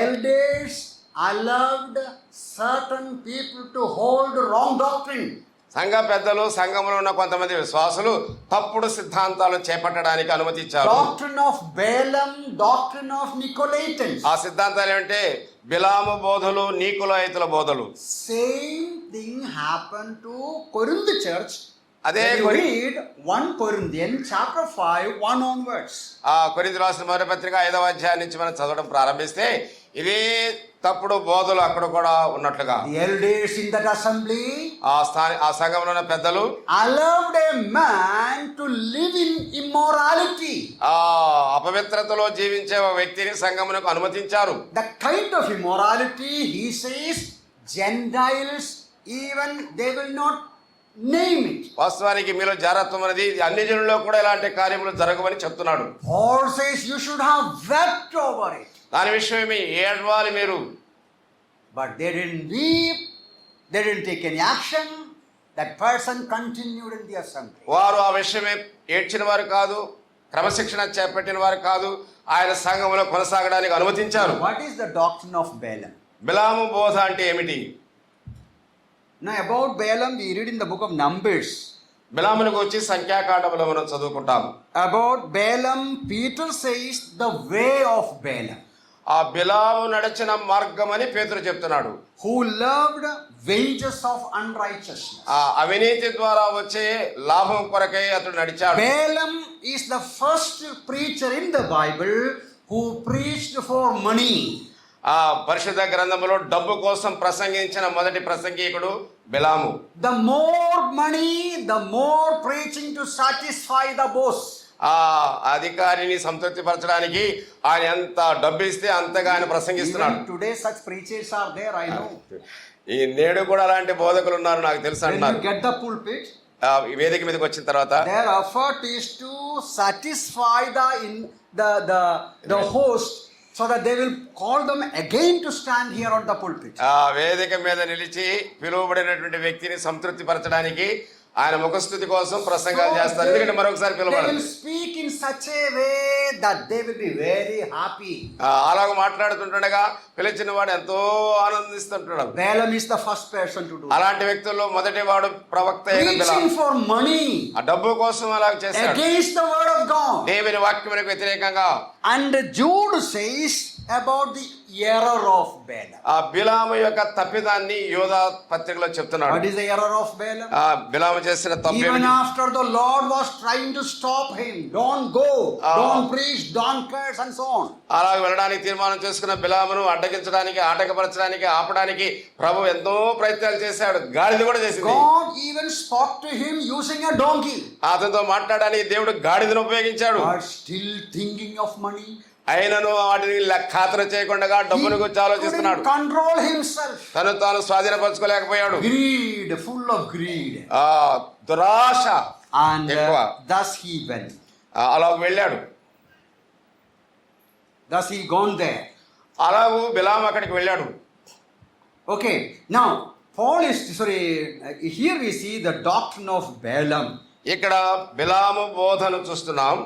Elders allowed certain people to hold wrong doctrine. సంఘ పెద్దలు సంఘంలో ఉన్న కొంతమంది విశ్వాసులు తప్పుడు సిద్ధాంతాలు చేపట్టడానికి అనుమతించారు. Doctrine of Balaam, doctrine of Nicolaitans. ఆ సిద్ధాంతాలు ఏమంటే బిలాము బోధలు నీకులాయితుల బోధలు. Same thing happened to Corinth church. అదే read 1 Corinthians chapter 5 1 onwards. కొరింథీయులకు రాసిన మొదటి పత్రిక 5వ అధ్యాయం నుంచి మనం చదవడం ప్రారంభిస్తే ఇవే తప్పుడు బోధలు అక్కడ కూడా ఉన్నట్లుగా. The elders in that assembly ఆ సంఘంలో ఉన్న పెద్దలు allowed a man to live in immorality. అపవిత్రతలో జీవించే ఒక వ్యక్తిని సంఘమునకు అనుమతించారు. The kind of immorality he says Gentiles even they will not name it. వాస్తవానికి మీలో జారత్వం అనేది అన్ని జనుల్లో కూడా ఇలాంటి కార్యములు జరగవని చెప్తున్నాడు. Paul says you should have wept over it. దాని విషయమే ఏడవాలి మీరు. But they didn't weep, they didn't take any action. That person continued in the assembly. వారు ఆ విషయమే ఏడ్చిన వారు కాదు, క్రమశిక్షణ చేపట్టిన వారు కాదు, ఆయన సంఘములో కొనసాగడానికి అనుమతించారు. What is the doctrine of Balaam? బిలాము బోధ అంటే ఏమిటి? Now about Balaam we read in the book of Numbers. బిలామును గురించి సంఖ్యాకాండములో మనం చదువుకుంటాం. About Balaam Peter says the way of Balaam. ఆ బిలాము నడిచిన మార్గం అని పేతురు చెప్తున్నాడు. who loved wages of unrighteousness. ఆ అవినీతి ద్వారా వచ్చే లాభం కొరకై అతడు నడిచాడు. Balaam is the first preacher in the Bible who preached for money. ఆ పరిశుద్ధ గ్రంథములో డబ్బు కోసం ప్రసంగించిన మొదటి ప్రసంగికుడు బిలాము. The more money, the more preaching to satisfy the boss. ఆ అధికారిని సంతృప్తిపరచడానికి ఆయన ఎంత డబ్బు ఇస్తే అంతగా ఆయన ప్రసంగిస్తున్నాడు. Even today such preachers are there, I know. ఈ నేడు కూడా అలాంటి బోధకులు ఉన్నారు, నాకు తెలుసు When అంటున్నారు. you get the pulpit, ఈ వేదిక మీదకి వచ్చిన తర్వాత their effort is to satisfy the host, so that they will call them again to stand here on the pulpit. ఆ వేదిక మీద నిలిచి పిలువబడినటువంటి వ్యక్తిని సంతృప్తి పరచడానికి ఆయన ముఖస్థుతి కోసం ప్రసంగాలు చేస్తారు. ఎందుకంటే మరొకసారి They పిలవడం will speak in such a way that they will be very happy. అలాగ మాట్లాడుతుండగా పిలిచిన వాడు ఎంతో ఆనందిస్తుంటాడు. Balaam is the first person to do. అలాంటి వ్యక్తుల్లో మొదటి వాడు ప్రవక్త అయిన Preaching బిలాము. for money ఆ డబ్బు కోసం అలా చేశాడు, against the word of God. దేవుని వాక్యమునకు వ్యతిరేకంగా. And Jude says about the error of Balaam. ఆ బిలాము యొక్క తప్పిదాన్ని యోధా పత్రికలో చెప్తున్నాడు. What is the error of Balaam? ఆ బిలాము చేసిన తప్పు Even ఏమిటి? after the Lord was trying to stop him, don't go, don't preach, don't curse, and so on. అలా వెళ్ళడానికి తీర్మానం చేసుకున్న బిలామును అడ్డగించడానికి, ఆటంకపరచడానికి, ఆపడానికి ప్రభు ఎంతో ప్రయత్నాలు చేశాడు. గాడిద కూడా చేసింది. God even spoke to him using a donkey. అతనితో మాట్లాడడానికి దేవుడు గాడిదను ఉపయోగించాడు. But still thinking of money. అయినను వాటిని ఖాతరు చేయకుండా డబ్బును గురించి ఆలోచిస్తున్నాడు. Couldn't control himself. తను తాను స్వాధీనపరచుకోలేకపోయాడు. Greed, full of greed. ఆ దురాశ And ఎక్కువ. thus he went. అలా వెళ్ళాడు. Thus he gone there. అలాగూ బిలాము అక్కడికి వెళ్ళాడు. Okay, now Paul is, here we see the doctrine of Balaam. ఇక్కడ బిలాము బోధను చూస్తున్నాం.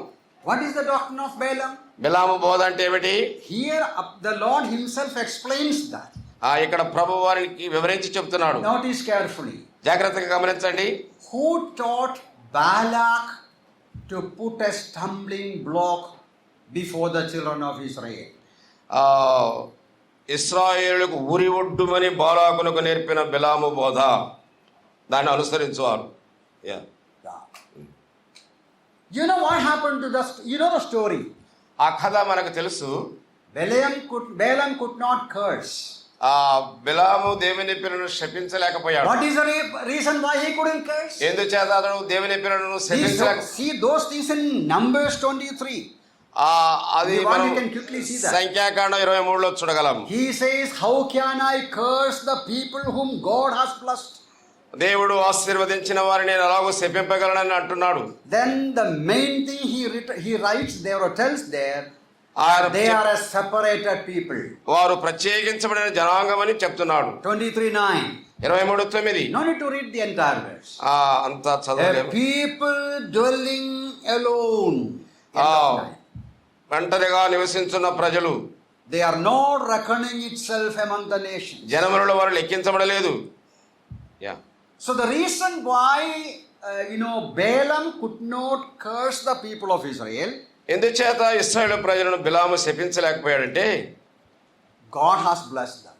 What is the doctrine of Balaam? బిలాము బోధ అంటే ఏమిటి? Here the Lord himself explains that. ఇక్కడ ప్రభు వారికి వివరించి చెప్తున్నాడు. Notice carefully. జాగ్రత్తగా గమనించండి. Who taught Balak to put a stumbling block before the children of Israel? ఇశ్రాయేలుకు ఉరి ఒడ్డుమని బాలాకునకు నేర్పిన బిలాము బోధ, దాన్ని అనుసరించువారు. You know what happened to you know the story. ఆ కథ మనకు తెలుసు. Balaam could not curse. బిలాము దేవుని పిల్లలను శపించలేకపోయాడు. What is the reason why he couldn't curse? ఎందుచేత అతడు దేవుని పిల్లలను శపించలేక? See those things in Numbers 23. అది One you can quickly see that. సంఖ్యాకాండం 23లో చూడగలం. He says, how can I curse the people whom God has blessed? దేవుడు ఆశీర్వదించిన వారిని నేను అలాగూ శపింపగలనని అంటున్నాడు. Then the main thing he writes there or tells there, they are a separated people. వారు ప్రత్యేకించబడిన జనాంగం అని చెప్తున్నాడు. 23:9. 23:9. No need to read the entire verse. అంతా A చదవలేము. people dwelling alone. ఒంటరిగా నివసించున్న ప్రజలు. They are not reckoning itself among the nations. జనములలో వారు లెక్కించబడలేదు. So the reason why Balaam could not curse the people of Israel, ఎందుచేత ఇశ్రాయేలు ప్రజలను బిలాము శపించలేకపోయాడంటే, God has blessed them.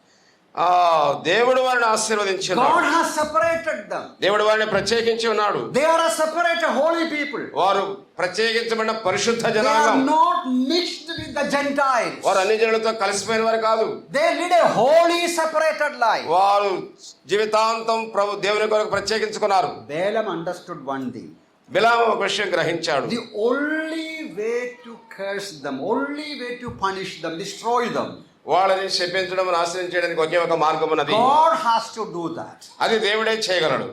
దేవుడు వారిని ఆశీర్వదించాడు. God has separated them. దేవుడు వారిని ప్రత్యేకించి ఉన్నాడు. They are a separated holy people. వారు ప్రత్యేకించబడిన పరిశుద్ధ They are జనాంగం. not mixed with the Gentiles. వారు అన్ని జనులతో కలిసిపోయిన వారు కాదు. They lead a holy separated life. వారు జీవితాంతం ప్రభు దేవుని కొరకు ప్రత్యేకించుకున్నారు. Balaam understood one thing. బిలాము ఒక విషయం గ్రహించాడు. The only way to curse them, only way to punish them, destroy them, వాళ్ళని శపించడం, నాశనం చేయడానికి ఒకే ఒక మార్గం ఉన్నది. God has to do that. అది దేవుడే చేయగలడు.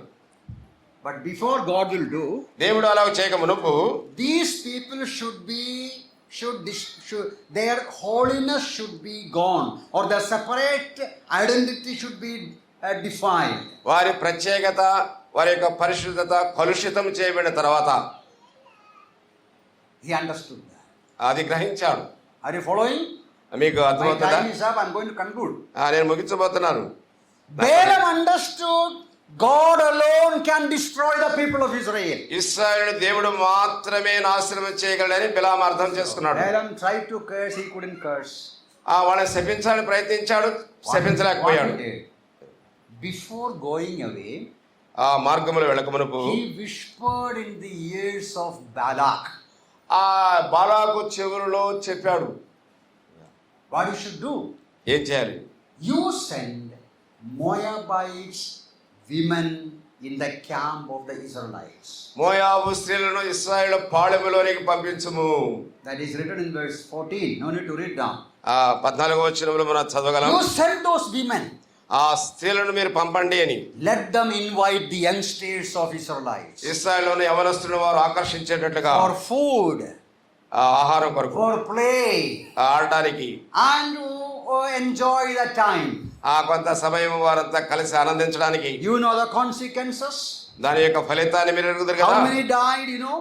But before God will do, దేవుడు అలా చేయక మునుపు these people their holiness should be gone, or their separate identity should be defined. వారి ప్రత్యేకత, వారి యొక్క పరిశుద్ధత కలుషితం చేయబడిన తర్వాత He understood that. అది గ్రహించాడు. Are you following? మీకు My అర్థమవుతుందా? time is up. I'm going to conclude. నేను ముగించబోతున్నాను. Balaam understood God alone can destroy the people of Israel. ఇశ్రాయేలు దేవుడు మాత్రమే నాశనం చేయగలడని బిలాము అర్థం చేసుకున్నాడు. Balaam tried to curse, he couldn't curse. వాళ్ళని శపించాలని ప్రయత్నించాడు, శపించలేకపోయాడు. What he did? Before going away, ఆ మార్గములో వెళ్ళక మునుపు he whispered in the ears of Balak ఆ బాలాకు చెవులలో చెప్పాడు, what you should do. ఏం చేయాలి? You send Moabites women in the camp of the Israelites. మోయాబు స్త్రీలను ఇశ్రాయేలు పాళెములోనికి పంపించుము. That is written in verse 14. No need to read down. 14వ వచనంలో మనం చదవగలం. You send those women. ఆ స్త్రీలను మీరు పంపండి అని. Let them invite the youngsters of Israelites. ఇశ్రాయేలులోని యవనస్తులను వారు ఆకర్షించేటట్లుగా For food. ఆహారం కొరకు, For play. ఆడటానికి, And to enjoy the time. కొంత సమయం వారంతా కలిసి ఆనందించడానికి. You know the consequences. దాని యొక్క ఫలితాన్ని మీరు ఎరుగుతారు కదా. How many died, you know?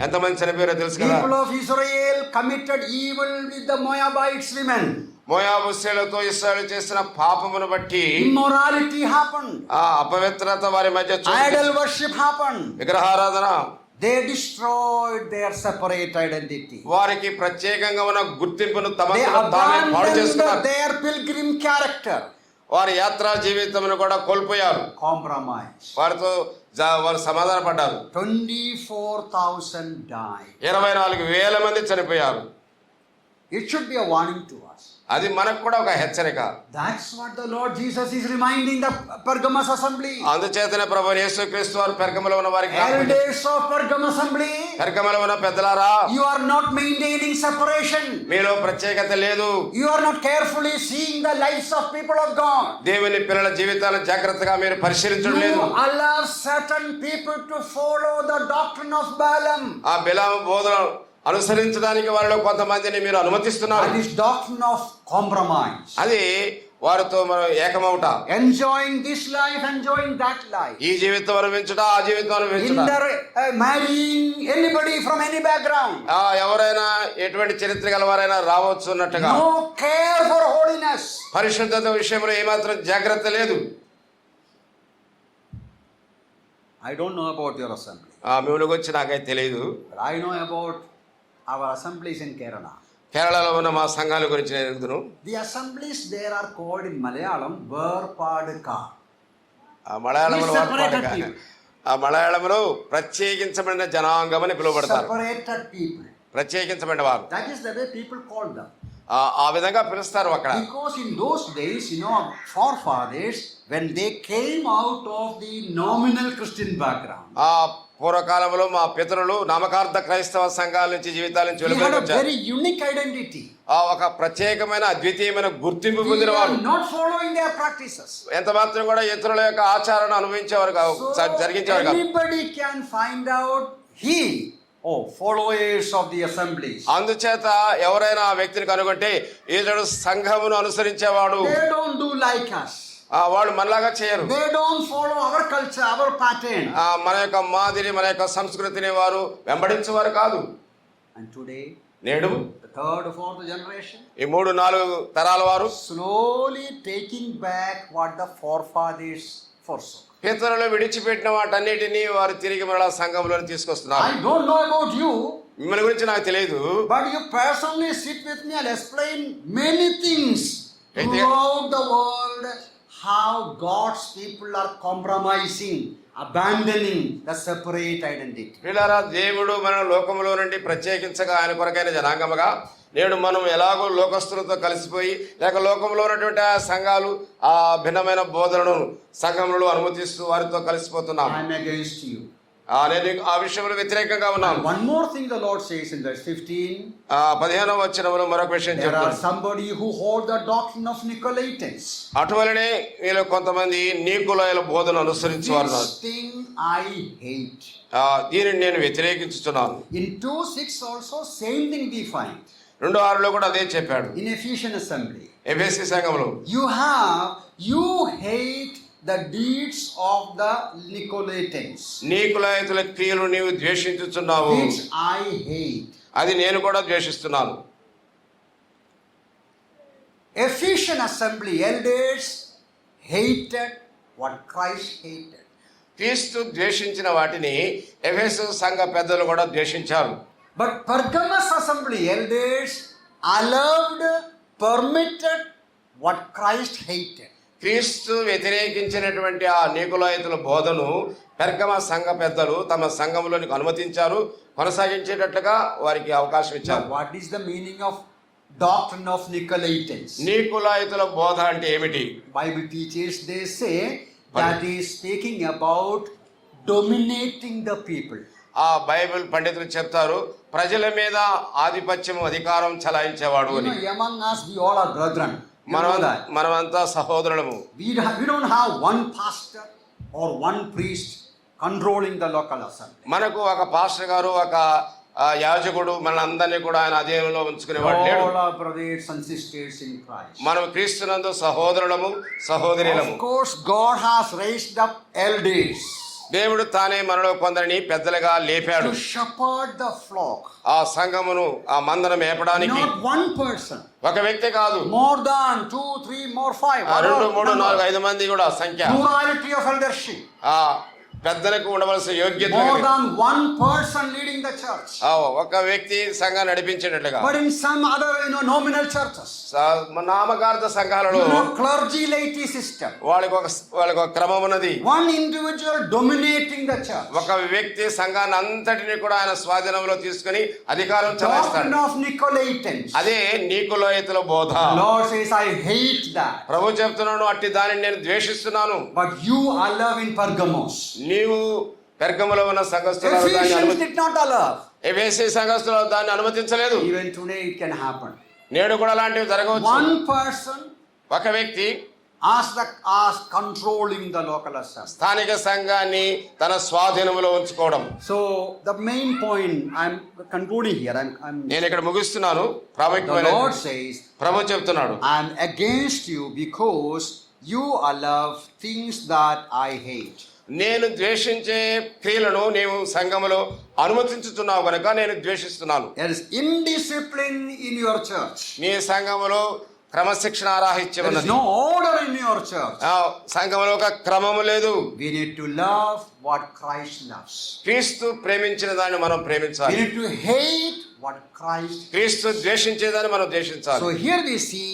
ఎంతమంది చనిపోయారో తెలుసు కదా. People of Israel committed evil with the Moabites women. మోయాబు స్త్రీలతో ఇశ్రాయేలు చేసిన పాపమును బట్టి Immorality happened. అపవిత్రత వారి మధ్య Idol worship happened. విగ్రహారాధన. They destroyed their separate identity. వారికి ప్రత్యేకంగా ఉన్న గుర్తింపును They తామే పాడు abandoned చేసుకున్నారు. their pilgrim character. వారి యాత్రా జీవితమును కూడా కోల్పోయారు. Compromise. వారితో వారు సమాధాన పడ్డారు. 24,000 died. 24,000 మంది చనిపోయారు. It should be a warning to us. అది మనకు కూడా ఒక హెచ్చరిక. That's what the Lord Jesus is reminding the Pergamos assembly. అందుచేతనే ప్రభువు యేసుక్రీస్తు వారు పెర్గములో ఉన్న వారికి Elders of Pergamos assembly, పెర్గములో ఉన్న పెద్దలారా, you are not maintaining separation. మీలో ప్రత్యేకత లేదు. You are not carefully seeing the lives of people of God. దేవుని పిల్లల జీవితాలను జాగ్రత్తగా మీరు పరిశీలించడం లేదు. You allow certain people to follow the doctrine of Balaam. ఆ బిలాము బోధన అనుసరించడానికి వారిలో కొంతమందిని మీరు అనుమతిస్తున్నారు. And this doctrine of compromise. అది వారితో మనం ఏకమవుట. Enjoying this life, enjoying that life. ఈ జీవితం అనుభవించుట, ఆ జీవితం అనుభవించుట. Marrying anybody from any background. ఎవరైనా ఎటువంటి చరిత్ర గలవారైనా రావచ్చు అన్నట్టుగా. No care for holiness. పరిశుద్ధత విషయంలో ఏమాత్రం జాగ్రత్త లేదు. I don't know about your assembly. మిమ్మల్ని గురించి నాకైతే తెలియదు. But I know about our assemblies in Kerala. కేరళలో ఉన్న మా సంఘాల గురించి నేను ఎరుగుదును. The assemblies there are called in Malayalam Verpadka. మలయాళంలో ప్రత్యేకించబడిన జనాంగం అని పిలువబడతారు. Separated people. ప్రత్యేకించబడిన వారు. That is the way people call them. ఆ విధంగా పిలుస్తారు అక్కడ. Because in those days, you know, forefathers, when they came out of the nominal Christian background, పూర్వకాలంలో మా పితరులు నామకార్థ క్రైస్తవ సంఘాల నుంచి జీవితాల నుంచి they had a వెళ్ళిపోయారు. very unique identity. ఒక ప్రత్యేకమైన అద్వితీయమైన గుర్తింపు They పొందిన వారు. are not following their practices. ఎంత మాత్రం కూడా ఇతరుల యొక్క ఆచారాన్ని అనుభవించేవారు జరిగించేవారు కాదు. Anybody can find out followers of the assemblies. అందుచేత ఎవరైనా ఆ వ్యక్తిని కనుగొంటే ఇతడు సంఘమును అనుసరించేవాడు. They don't do like us. వాళ్ళు మనలాగా చేయరు. They don't follow our culture, our pattern. మన యొక్క మాదిరి, మన యొక్క సంస్కృతిని వారు వెంబడించేవారు కాదు. And today, నేడు the third, fourth generation, ఈ 3-4 తరాల వారు slowly taking back what the forefathers forsook. పితరులు విడిచిపెట్టిన వాటన్నిటినీ వారు తిరిగి మరలా సంఘంలో తీసుకొస్తున్నారు. I don't know about you, మిమ్మల్ని గురించి నాకు తెలియదు. but you personally sit with me and explain many things throughout the world, how God's people are compromising, abandoning the separate identity. పిల్లరా, దేవుడు మన లోకములో నుండి ప్రత్యేకించగా ఆయన కొరకైన జనాంగముగా నేడు మనం ఎలాగో లోకస్తులతో కలిసిపోయి లేక లోకంలో ఉన్నటువంటి ఆ సంఘాలు ఆ భిన్నమైన బోధనను సంఘంలో అనుమతిస్తూ వారితో కలిసిపోతున్నాం. I am against you. నేను ఆ విషయంలో వ్యతిరేకంగా ఉన్నాను. One more thing the Lord says in verse 15. 15వ వచనంలో మరొక విషయం There are చెప్తారు. somebody who hold the doctrine of Nicolaitans. అటువలనే వీళ్ళు కొంతమంది నీకులాయల బోధన అనుసరించేవారు. This thing I hate. దీనిని నేను వ్యతిరేకించుతున్నాను. In 2:6 also same thing we find. 2:6లో కూడా అదే చెప్పాడు. In Ephesian assembly. ఎఫెసీ సంఘంలో You hate the deeds of the Nicolaitans. నీకులాయతుల క్రియలు నీవు ద్వేషించుచున్నావు. Which I hate. అది నేను కూడా ద్వేషిస్తున్నాను. Ephesian assembly elders hated what Christ hated. క్రీస్తు ద్వేషించిన వాటిని ఎఫెసు సంఘ పెద్దలు కూడా ద్వేషించారు. But Pergamos assembly elders allowed permitted what Christ hated. క్రీస్తు వ్యతిరేకించినటువంటి ఆ నీకులాయితుల బోధను పెర్గమ సంఘ పెద్దలు తమ సంఘంలోనికి అనుమతించారు, కొనసాగించేటట్లుగా వారికి అవకాశం Now, ఇచ్చారు. what is the meaning of doctrine of Nicolaitans? నీకులాయితుల బోధ అంటే ఏమిటి? Bible teachers, they say that is speaking about dominating the people. ఆ బైబిల్ పండితులు చెప్తారు ప్రజల మీద ఆధిపత్యం అధికారం చలాయించేవాడు అని. Among us, we all are brethren. You know that. మనమంతా సహోదరులము. We don't have one pastor or one priest controlling the local assembly. మనకు ఒక పాస్టర్ గారు, ఒక యాజకుడు మనందరినీ కూడా ఆయన అధీనంలో ఉంచుకునేవాడు లేడు. All our brothers and sisters in Christ. మనం క్రీస్తునందు సహోదరులము సహోదరులము. Of course, God has raised up elders దేవుడు తానే మనలో కొందరిని పెద్దలుగా లేపాడు, to shepherd the flock. ఆ సంఘమును ఆ మందను మేపడానికి. Not one person. ఒక వ్యక్తి కాదు, More than 2, 3, more 5. 2, 3, 4, 5 మంది కూడా సంఖ్య. Plurality of eldership. ఆ పెద్దలకు ఉండవలసిన యోగ్యత More than one person leading the church. ఒక వ్యక్తి సంఘాన్ని నడిపించేటట్లుగా. But in some other, nominal churches, నామకార్థ సంఘాలలో clergy laity system. వాళ్ళకి ఒక క్రమం ఉన్నది. One individual dominating the church. ఒక వ్యక్తి సంఘాన్ని అంతటిని కూడా ఆయన స్వాధీనంలో తీసుకుని అధికారం చలాయిస్తాడు. Doctrine of Nicolaitans. అదే నీకులాయితుల బోధ. Lord says, I hate that. ప్రభు చెప్తున్నాను, అట్టి దానిని నేను ద్వేషిస్తున్నాను. But you allow in Pergamos. నీవు పెర్గములో ఉన్న సంఘస్థులు దాన్ని Ephesians did not allow. ఎఫెసీ సంఘస్థులు దాన్ని అనుమతించలేదు. Even today it can happen. నేడు కూడా అలాంటివి జరగవచ్చు. One person ఒక వ్యక్తి as controlling the local assembly. స్థానిక సంఘాన్ని తన స్వాధీనంలో ఉంచుకోవడం. So the main point I'm concluding here, నేను ఇక్కడ ముగిస్తున్నాను. the ప్రాముఖ్యమైన Lord says, ప్రభు చెప్తున్నాడు, I'm against you because you allow things that I hate. నేను ద్వేషించే క్రియలను నీవు సంఘములో అనుమతించుతున్నావు కనుక నేను ద్వేషిస్తున్నాను. There is indiscipline in your church. నీ సంఘములో క్రమశిక్షణ రాహిత్యం There is ఉన్నది. no order in your church. సంఘములో ఒక క్రమము లేదు. We need to love what Christ loves. క్రీస్తు ప్రేమించిన దాన్ని మనం We ప్రేమించాలి. need to hate what Christ. క్రీస్తు ద్వేషించేదాన్ని మనం ద్వేషించాలి. So here we see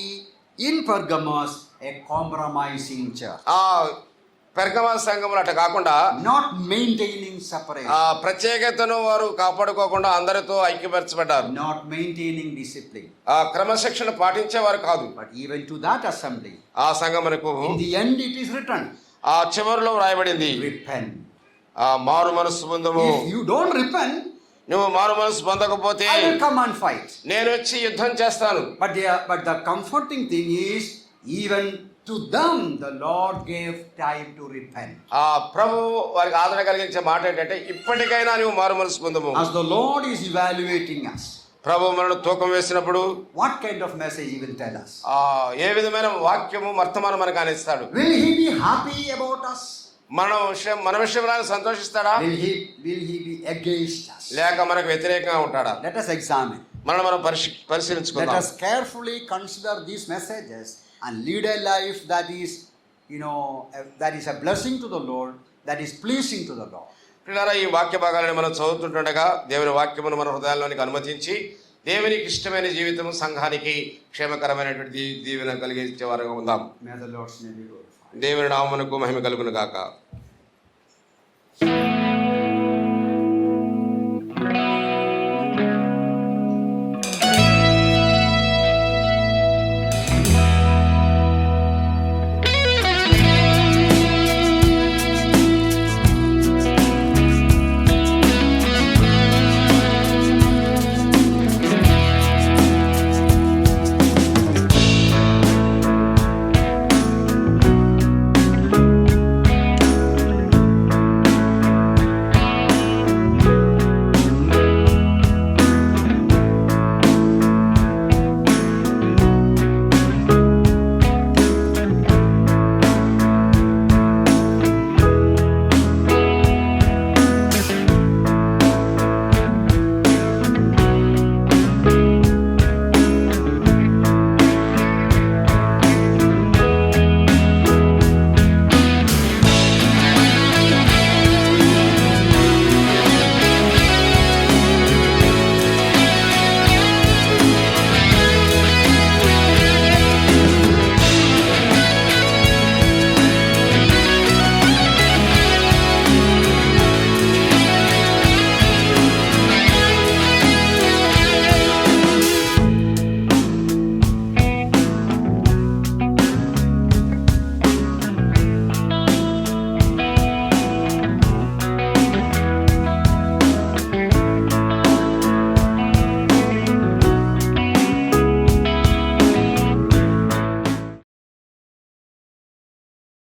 in Pergamos a compromising church. పెర్గమ సంఘములు అట్లా కాకుండా Not maintaining separation. ప్రత్యేకతను వారు కాపాడుకోకుండా అందరితో ఐక్యపరచబడ్డారు. Not maintaining discipline. క్రమశిక్షణ పాటించేవారు కాదు. But even to that assembly, ఆ సంఘమునకు in the end it is written, చివరిలో వ్రాయబడింది, repent. మారు మనసు పొందము. If you don't repent, నువ్వు మారు మనసు పొందకపోతే I will come and fight. నేను వచ్చి యుద్ధం చేస్తాను. But the comforting thing is, even to them the Lord gave time to repent. ప్రభు వారికి ఆదరణ కలిగించే మాట ఏంటంటే ఇప్పటికైనా నువ్వు మారు మనసు పొందము. As the Lord is evaluating us, ప్రభు మనను తూకం వేసినప్పుడు what kind of message He will tell us? ఏ విధమైన వాక్యము వర్తమానం మనకు అనిస్తాడు. Will He be happy about us? మన విషయంలో సంతోషిస్తాడా? Will he be against us? లేక మనకు వ్యతిరేకంగా ఉంటాడా? Let us examine. మనం Let పరిశీలించుకుందాం. us carefully consider these messages and lead a life that is, that is a blessing to the Lord, that is pleasing to the Lord. పిల్లరా, ఈ వాక్య భాగాలను మనం చదువుతుండగా దేవుని వాక్యమును మన హృదయాల్లోనికి అనుమతించి దేవునికి ఇష్టమైన జీవితం సంఘానికి క్షేమకరమైనటువంటి దీవెన కలిగించే వారుగా ఉందాం. May the Lord's name be glorified. దేవుని నామమునకు మహిమ కలుగును గాక.